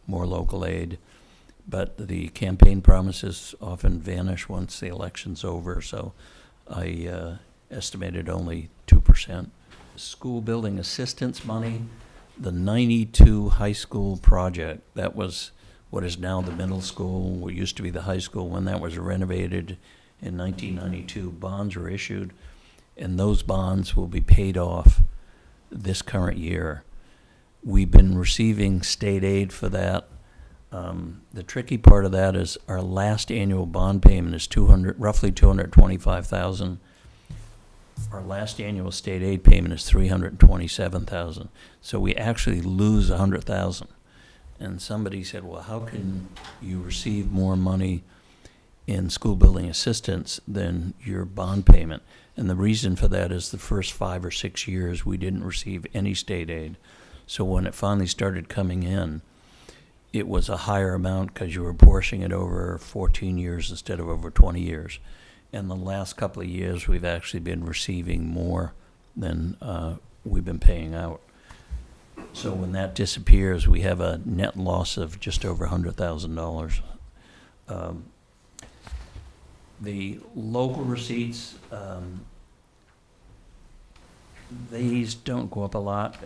more local aid. But the campaign promises often vanish once the election's over, so I estimated only 2%. School building assistance money, the 92 high school project, that was what is now the middle school, what used to be the high school. When that was renovated in 1992, bonds were issued, and those bonds will be paid off this current year. We've been receiving state aid for that. The tricky part of that is our last annual bond payment is roughly $225,000. Our last annual state aid payment is $327,000. So we actually lose $100,000. And somebody said, well, how can you receive more money in school building assistance than your bond payment? And the reason for that is the first 5 or 6 years we didn't receive any state aid. So when it finally started coming in, it was a higher amount because you were portioning it over 14 years instead of over 20 years. And the last couple of years we've actually been receiving more than we've been paying out. So when that disappears, we have a net loss of just over $100,000. The local receipts, these don't go up a lot.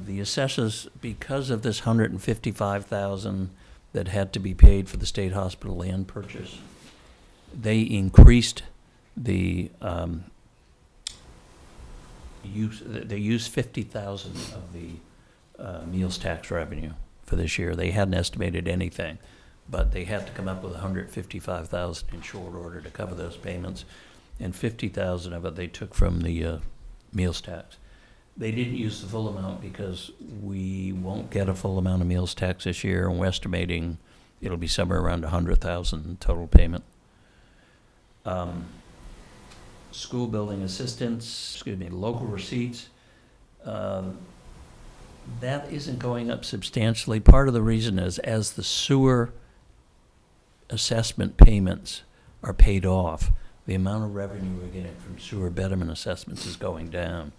The assessors, because of this $155,000 that had to be paid for the state hospital land purchase, they increased they used 50,000 of the meals tax revenue for this year. They hadn't estimated anything, but they had to come up with 155,000 in short order to cover those payments, and 50,000 of it they took from the meals tax. They didn't use the full amount because we won't get a full amount of meals tax this year, and we're estimating it'll be somewhere around 100,000 total payment. School building assistance, local receipts, that isn't going up substantially. Part of the reason is as the sewer assessment payments are paid off, the amount of revenue we're getting from sewer betterment assessments is going down.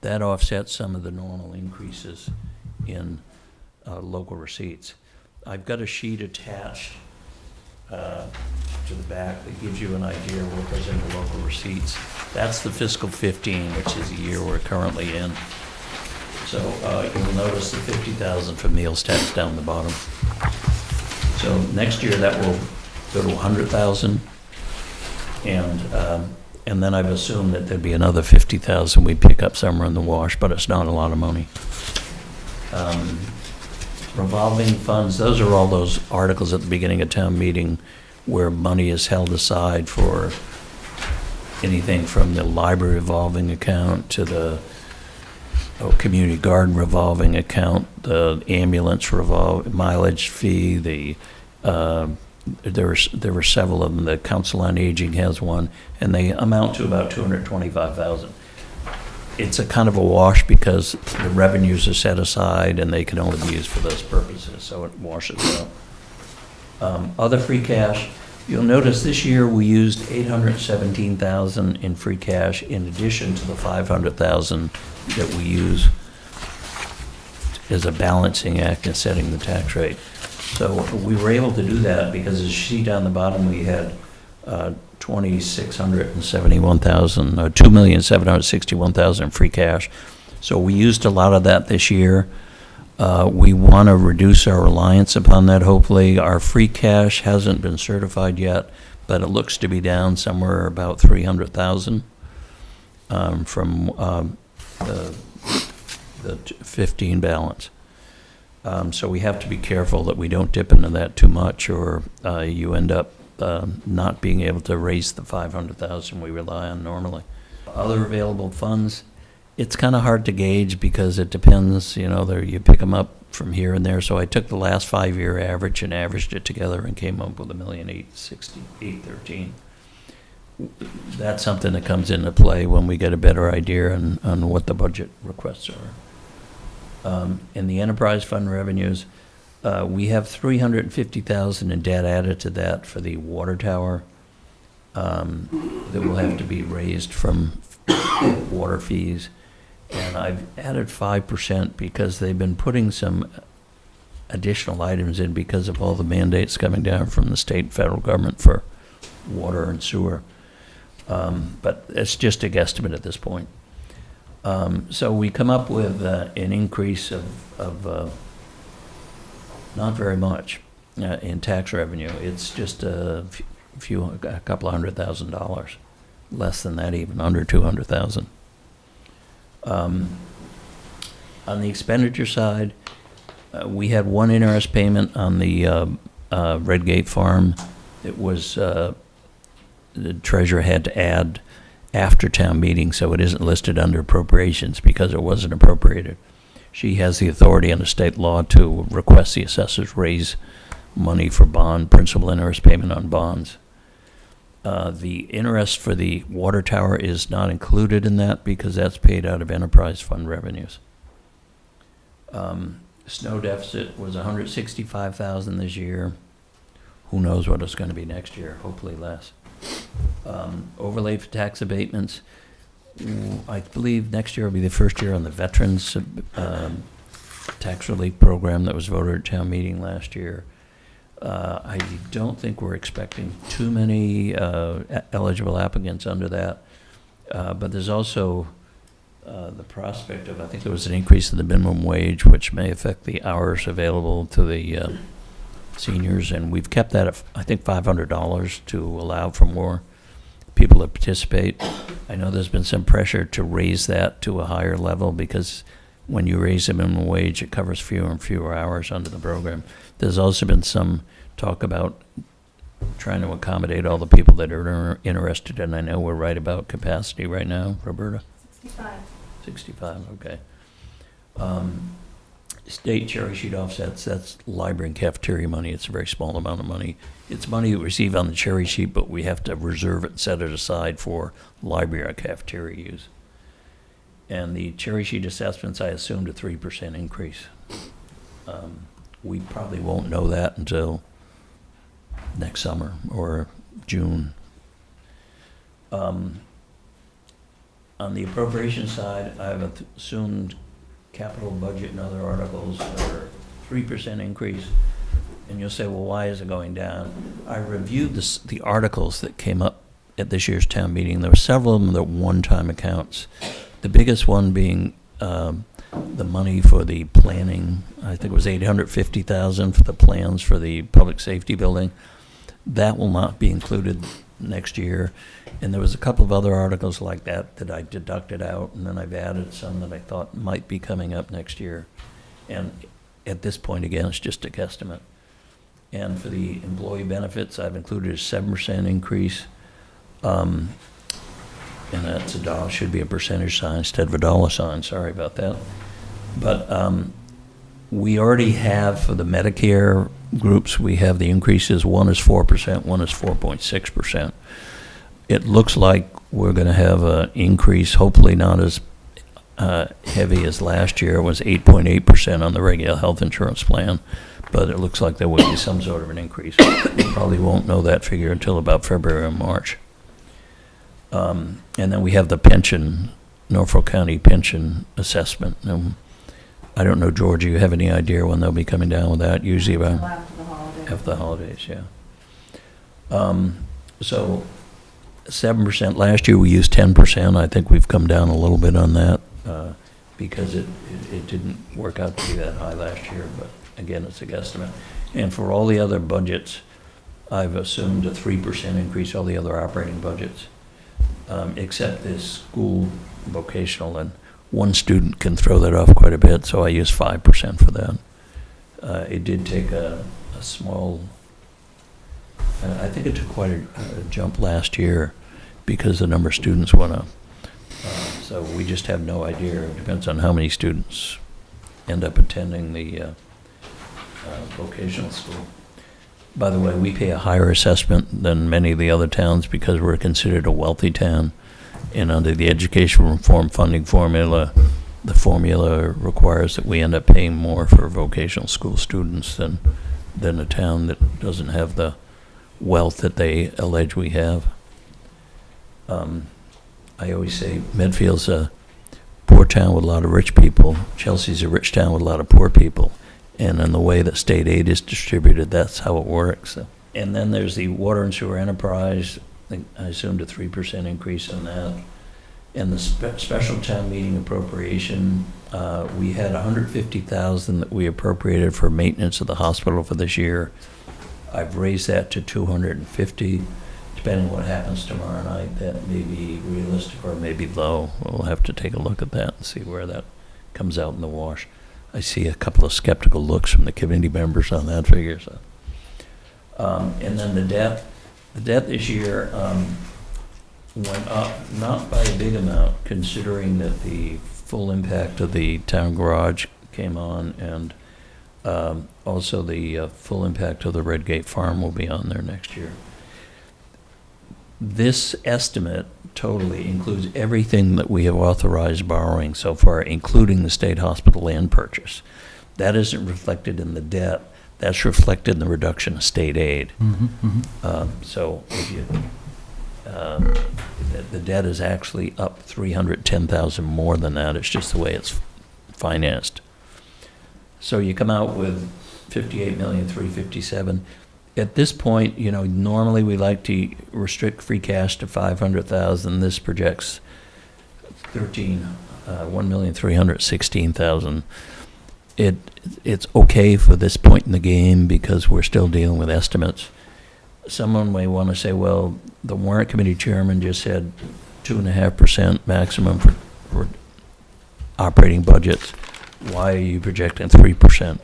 That offsets some of the normal increases in local receipts. I've got a sheet attached to the back that gives you an idea of what goes into local receipts. That's the fiscal 15, which is the year we're currently in. So you'll notice the 50,000 for meals tax down the bottom. So next year that will go to 100,000, and then I've assumed that there'd be another 50,000 we'd pick up somewhere in the wash, but it's not a lot of money. Revolving funds, those are all those articles at the beginning of town meeting where money is held aside for anything from the library revolving account to the community garden revolving account, the ambulance mileage fee, there were several of them. The Council on Aging has one, and they amount to about 225,000. It's a kind of a wash because the revenues are set aside and they can only be used for those purposes, so it washes out. Other free cash, you'll notice this year we used 817,000 in free cash in addition to the 500,000 that we use as a balancing act in setting the tax rate. So we were able to do that because as you see down the bottom, we had 2,671,000, or 2,761,000 free cash. So we used a lot of that this year. We want to reduce our reliance upon that, hopefully. Our free cash hasn't been certified yet, but it looks to be down somewhere about 300,000 from the 15 balance. So we have to be careful that we don't dip into that too much, or you end up not being able to raise the 500,000 we rely on normally. Other available funds, it's kind of hard to gauge because it depends, you pick them up from here and there. So I took the last 5-year average and averaged it together and came up with $1,860,813. That's something that comes into play when we get a better idea on what the budget requests are. In the enterprise fund revenues, we have 350,000 in debt added to that for the water tower that will have to be raised from water fees. And I've added 5% because they've been putting some additional items in because of all the mandates coming down from the state and federal government for water and sewer. But it's just a guesstimate at this point. So we come up with an increase of not very much in tax revenue. It's just a couple of $100,000, less than that even, under 200,000. On the expenditure side, we had one interest payment on the Redgate Farm. It was the treasurer had to add after town meeting, so it isn't listed under appropriations because it wasn't appropriated. She has the authority under state law to request the assessors raise money for bond, principal interest payment on bonds. The interest for the water tower is not included in that because that's paid out of enterprise fund revenues. Snow deficit was 165,000 this year. Who knows what it's going to be next year? Hopefully less. Overlay for tax abatements. I believe next year will be the first year on the veterans tax relief program that was voted at town meeting last year. I don't think we're expecting too many eligible applicants under that, but there's also the prospect of, I think there was an increase in the minimum wage, which may affect the hours available to the seniors, and we've kept that at, I think, $500 to allow for more. people that participate. I know there's been some pressure to raise that to a higher level because when you raise the minimum wage, it covers fewer and fewer hours under the program. There's also been some talk about trying to accommodate all the people that are interested, and I know we're right about capacity right now, Roberta? 65, okay. State cherry sheet offsets, that's library and cafeteria money. It's a very small amount of money. It's money we receive on the cherry sheet, but we have to reserve it and set it aside for library or cafeteria use. And the cherry sheet assessments, I assumed a 3% increase. We probably won't know that until next summer or June. On the appropriation side, I've assumed capital budget and other articles are 3% increase. And you'll say, well, why is it going down? I reviewed the articles that came up at this year's town meeting. There were several of them that were one-time accounts. The biggest one being the money for the planning. I think it was $850,000 for the plans for the public safety building. That will not be included next year. And there was a couple of other articles like that that I deducted out, and then I've added some that I thought might be coming up next year. And at this point, again, it's just a guesstimate. And for the employee benefits, I've included a 7% increase. And that's a dollar, should be a percentage sign instead of a dollar sign, sorry about that. But we already have, for the Medicare groups, we have the increases. One is 4%, one is 4.6%. It looks like we're going to have an increase, hopefully not as heavy as last year. It was 8.8% on the regular health insurance plan, but it looks like there will be some sort of an increase. We probably won't know that figure until about February or March. And then we have the pension, Norfolk County pension assessment. I don't know, George, do you have any idea when they'll be coming down with that? Usually around after the holidays, yeah. So 7%. Last year we used 10%. I think we've come down a little bit on that because it didn't work out to be that high last year. But again, it's a guesstimate. And for all the other budgets, I've assumed a 3% increase, all the other operating budgets, except this school vocational. And one student can throw that off quite a bit, so I use 5% for that. It did take a small, I think it took quite a jump last year because the number of students went up. So we just have no idea. It depends on how many students end up attending the vocational school. By the way, we pay a higher assessment than many of the other towns because we're considered a wealthy town. And under the education reform funding formula, the formula requires that we end up paying more for vocational school students than a town that doesn't have the wealth that they allege we have. I always say Medfield's a poor town with a lot of rich people. Chelsea's a rich town with a lot of poor people. And in the way that state aid is distributed, that's how it works. So. And then there's the water and sewer enterprise. I assumed a 3% increase on that. And the special town meeting appropriation, we had $150,000 that we appropriated for maintenance of the hospital for this year. I've raised that to $250,000. Depending on what happens tomorrow night, that may be realistic or may be low. We'll have to take a look at that and see where that comes out in the wash. I see a couple of skeptical looks from the committee members on that figure. So, and then the debt this year went up, not by a big amount, considering that the full impact of the town garage came on, and also the full impact of the Redgate Farm will be on there next year. This estimate totally includes everything that we have authorized borrowing so far, including the state hospital land purchase. That isn't reflected in the debt. That's reflected in the reduction of state aid. So if you, the debt is actually up $310,000 more than that. It's just the way it's financed. So you come out with $58,357,000. At this point, you know, normally we like to restrict free cash to $500,000. This projects $1,316,000. It's okay for this point in the game because we're still dealing with estimates. someone may want to say, well, the warrant committee chairman just said 2.5% maximum for operating budgets. Why are you projecting 3%?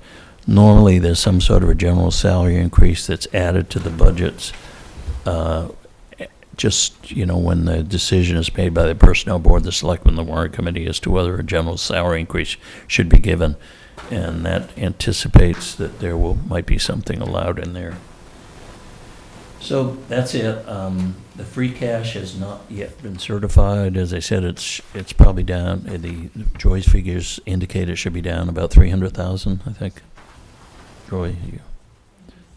Normally, there's some sort of a general salary increase that's added to the budgets. Just, when the decision is made by the personnel board, the selectmen, the warrant committee as to whether a general salary increase should be given. And that anticipates that there might be something allowed in there. So that's it. The free cash has not yet been certified. As I said, it's probably down. The Joy's figures indicate it should be down about 300,000, I think. Joy,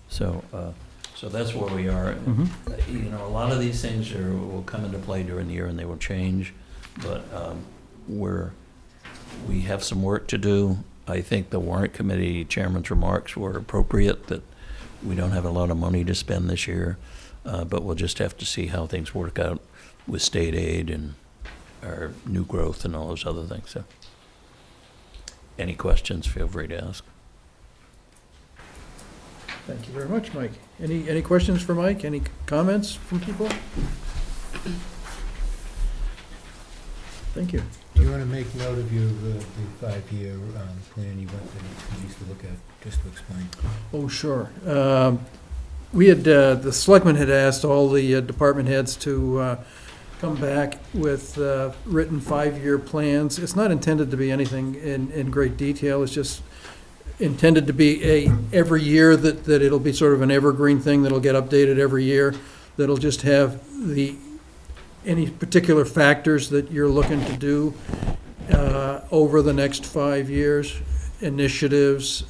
so that's where we are. A lot of these things will come into play during the year and they will change, but we have some work to do. I think the warrant committee chairman's remarks were appropriate, that we don't have a lot of money to spend this year, but we'll just have to see how things work out with state aid and our new growth and all those other things. So, any questions, feel free to ask. Thank you very much, Mike. Any questions for Mike? Any comments from people? Thank you. Do you want to make note of the 5-year plan you used to look at, just to explain? Oh, sure. We had, the selectmen had asked all the department heads to come back with written 5-year plans. It's not intended to be anything in great detail. It's just intended to be every year that it'll be sort of an evergreen thing that'll get updated every year. That'll just have any particular factors that you're looking to do over the next 5 years, initiatives,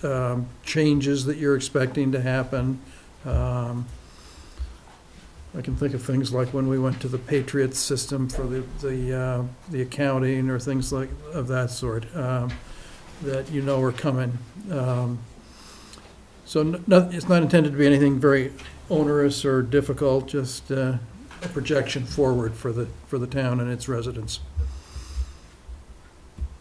changes that you're expecting to happen. I can think of things like when we went to the Patriot system for the accounting, or things like of that sort that are coming. So it's not intended to be anything very onerous or difficult, just a projection forward for the town and its residents.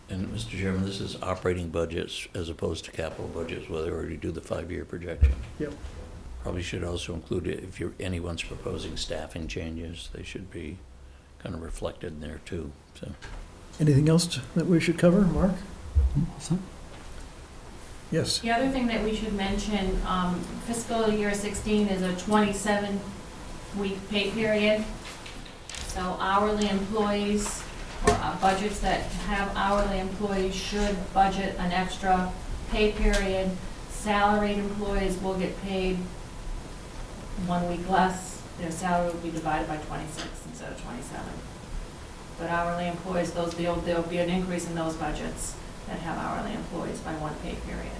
And Mr. Chairman, this is operating budgets as opposed to capital budgets, where they already do the 5-year projection. Yep. Probably should also include it, if anyone's proposing staffing changes, they should be kind of reflected in there too, so. Anything else that we should cover, Mark? Yes. The other thing that we should mention, fiscal year 16 is a 27-week pay period. So hourly employees, or budgets that have hourly employees, should budget an extra pay period. Salaried employees will get paid 1 week less. Their salary will be divided by 26 instead of 27. But hourly employees, there'll be an increase in those budgets that have hourly employees by 1 pay period.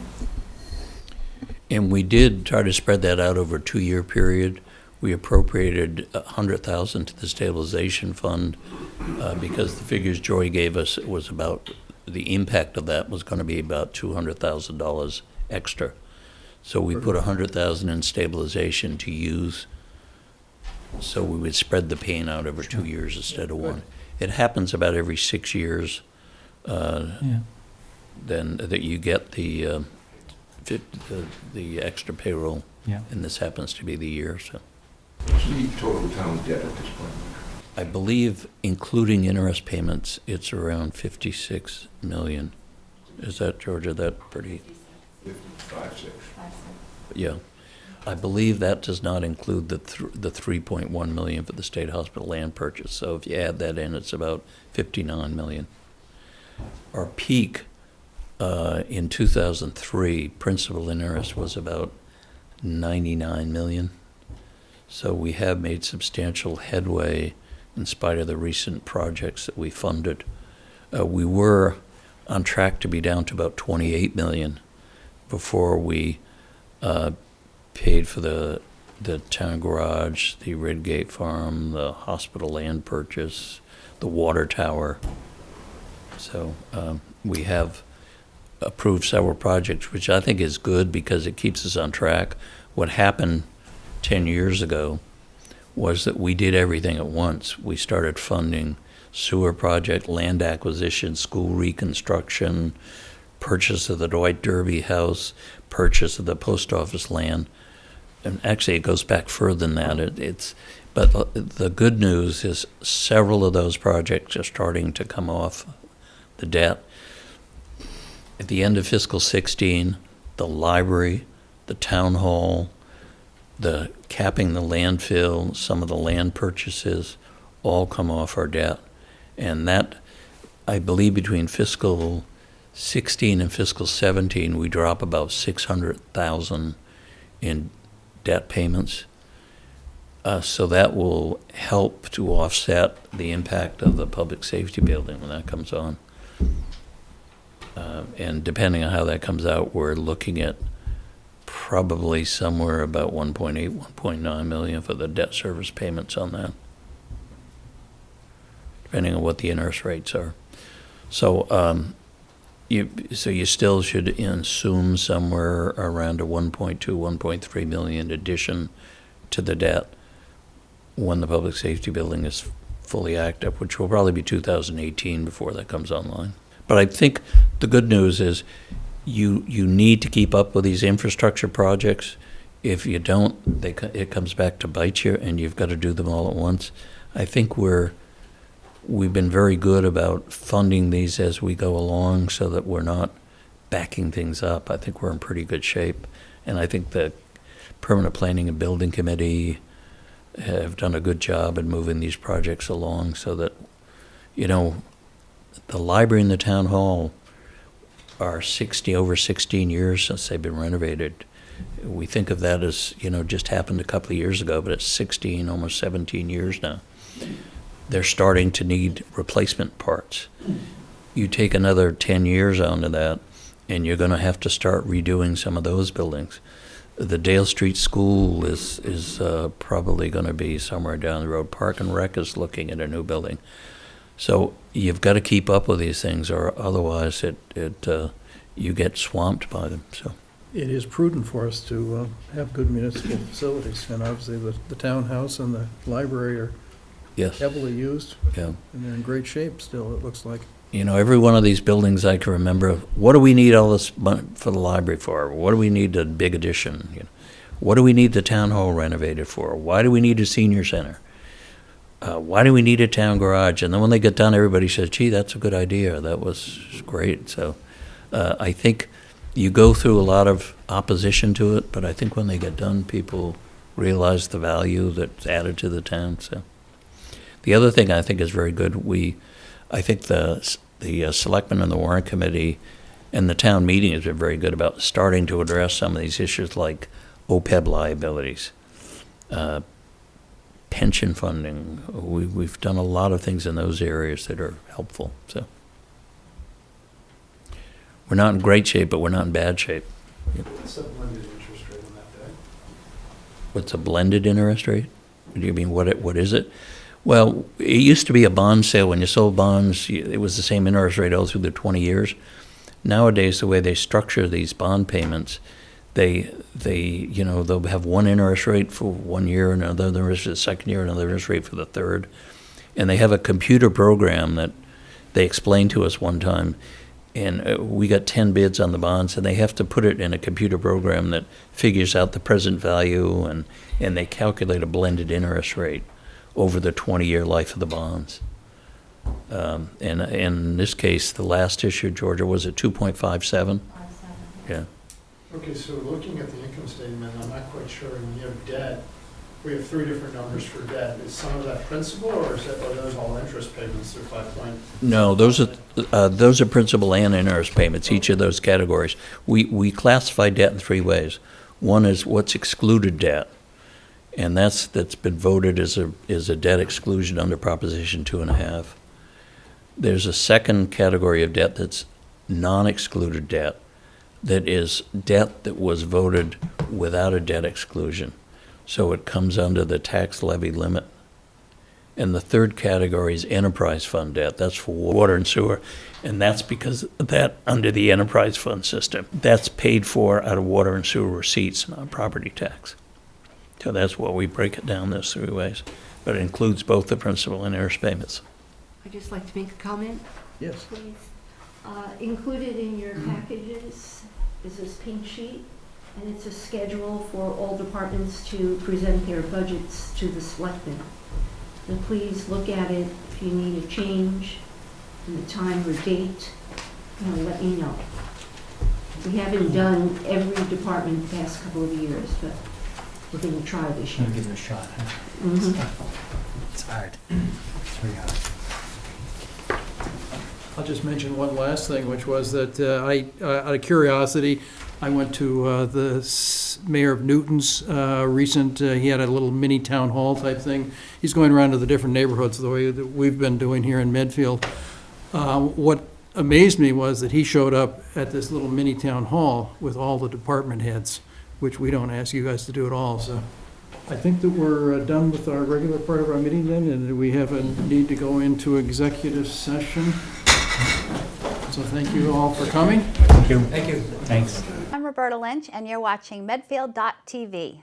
And we did try to spread that out over a 2-year period. We appropriated $100,000 to the stabilization fund because the figures Joy gave us was about, the impact of that was going to be about $200,000 extra. So we put $100,000 in stabilization to use, so we would spread the pain out over 2 years instead of 1. It happens about every 6 years. Then that you get the extra payroll, and this happens to be the year. So, What's the total town debt at this point? I believe, including interest payments, it's around 56 million. Is that, Georgia? That pretty? 5, 6. Yeah, I believe that does not include the 3.1 million for the state hospital land purchase. So if you add that in, it's about 59 million. Our peak in 2003, principal interest was about 99 million. So we have made substantial headway in spite of the recent projects that we funded. We were on track to be down to about 28 million before we paid for the town garage, the Redgate Farm, the hospital land purchase, the water tower. So we have approved several projects, which I think is good because it keeps us on track. What happened 10 years ago was that we did everything at once. We started funding sewer project, land acquisition, school reconstruction, purchase of the Dwight Derby house, purchase of the post office land. and actually it goes back further than that. But the good news is several of those projects are starting to come off the debt. At the end of fiscal 16, the library, the town hall, the capping the landfill, some of the land purchases, all come off our debt. And that, I believe, between fiscal 16 and fiscal 17, we drop about 600,000 in debt payments. So that will help to offset the impact of the public safety building when that comes on. And depending on how that comes out, we're looking at probably somewhere about 1.8, 1.9 million for the debt service payments on that, depending on what the interest rates are. So you still should assume somewhere around a 1.2, 1.3 million addition to the debt when the public safety building is fully active, which will probably be 2018 before that comes online. But I think the good news is you need to keep up with these infrastructure projects. If you don't, it comes back to bite you, and you've got to do them all at once. I think we've been very good about funding these as we go along so that we're not backing things up. I think we're in pretty good shape. And I think the Permanent Planning and Building Committee have done a good job in moving these projects along so that, the library and the town hall are over 16 years since they've been renovated. We think of that as, just happened a couple of years ago, but it's 16, almost 17 years now. They're starting to need replacement parts. You take another 10 years onto that, and you're going to have to start redoing some of those buildings. The Dale Street School is probably going to be somewhere down the road. Park and Rec is looking at a new building. So you've got to keep up with these things, or otherwise you get swamped by them. So It is prudent for us to have good municipal facilities, and obviously the townhouse and the library are yes, heavily used, yeah. and they're in great shape still, it looks like. Every one of these buildings I can remember, what do we need all this money for the library for? What do we need a big addition? What do we need the town hall renovated for? Why do we need a senior center? Why do we need a town garage? And then when they get done, everybody says, gee, that's a good idea. That was great. So I think you go through a lot of opposition to it, but I think when they get done, people realize the value that's added to the town. So the other thing I think is very good, I think the selectmen and the warrant committee and the town meeting has been very good about starting to address some of these issues like OPEB liabilities, pension funding. We've done a lot of things in those areas that are helpful. So we're not in great shape, but we're not in bad shape. What's the blended interest rate on that debt? What's a blended interest rate? Do you mean what is it? Well, it used to be a bond sale. When you sold bonds, it was the same interest rate all through the 20 years. Nowadays, the way they structure these bond payments, they'll have one interest rate for 1 year, another interest rate for the second year, another interest rate for the third. And they have a computer program that they explained to us one time, and we got 10 bids on the bonds, and they have to put it in a computer program that figures out the present value, and they calculate a blended interest rate over the 20-year life of the bonds. And in this case, the last issue, Georgia, was at 2.57? Yeah. Okay, so looking at the income statement, I'm not quite sure. When you have debt, we have three different numbers for debt. Is some of that principal, or are those all interest payments through 5 point? No, those are principal and interest payments, each of those categories. We classify debt in three ways. One is what's excluded debt, and that's been voted as a debt exclusion under Proposition 2.5. There's a second category of debt that's non-excluded debt, that is debt that was voted without a debt exclusion. So it comes under the tax levy limit. And the third category is enterprise fund debt. That's for water and sewer. And that's because that, under the enterprise fund system, that's paid for out of water and sewer receipts, not property tax. So that's why we break it down those three ways. But it includes both the principal and interest payments. I'd just like to make a comment. Yes. Please. Included in your packages is this pink sheet. And it's a schedule for all departments to present their budgets to the selectmen. So please look at it. If you need a change in the time or date, let me know. We haven't done every department the past couple of years, but we're going to try this year. I'll give it a shot. Huh? Mhm. It's hard. It's very hard. I'll just mention one last thing, which was that out of curiosity, I went to Mayor of Newton's recent, he had a little mini town hall type thing. He's going around to the different neighborhoods the way that we've been doing here in Medfield. What amazed me was that he showed up at this little mini town hall with all the department heads, which we don't ask you guys to do at all, so. I think that we're done with our regular part of our meeting then, and we have a need to go into executive session. So thank you all for coming. Thank you. Thank you. Thanks. I'm Roberta Lynch, and you're watching Medfield.tv.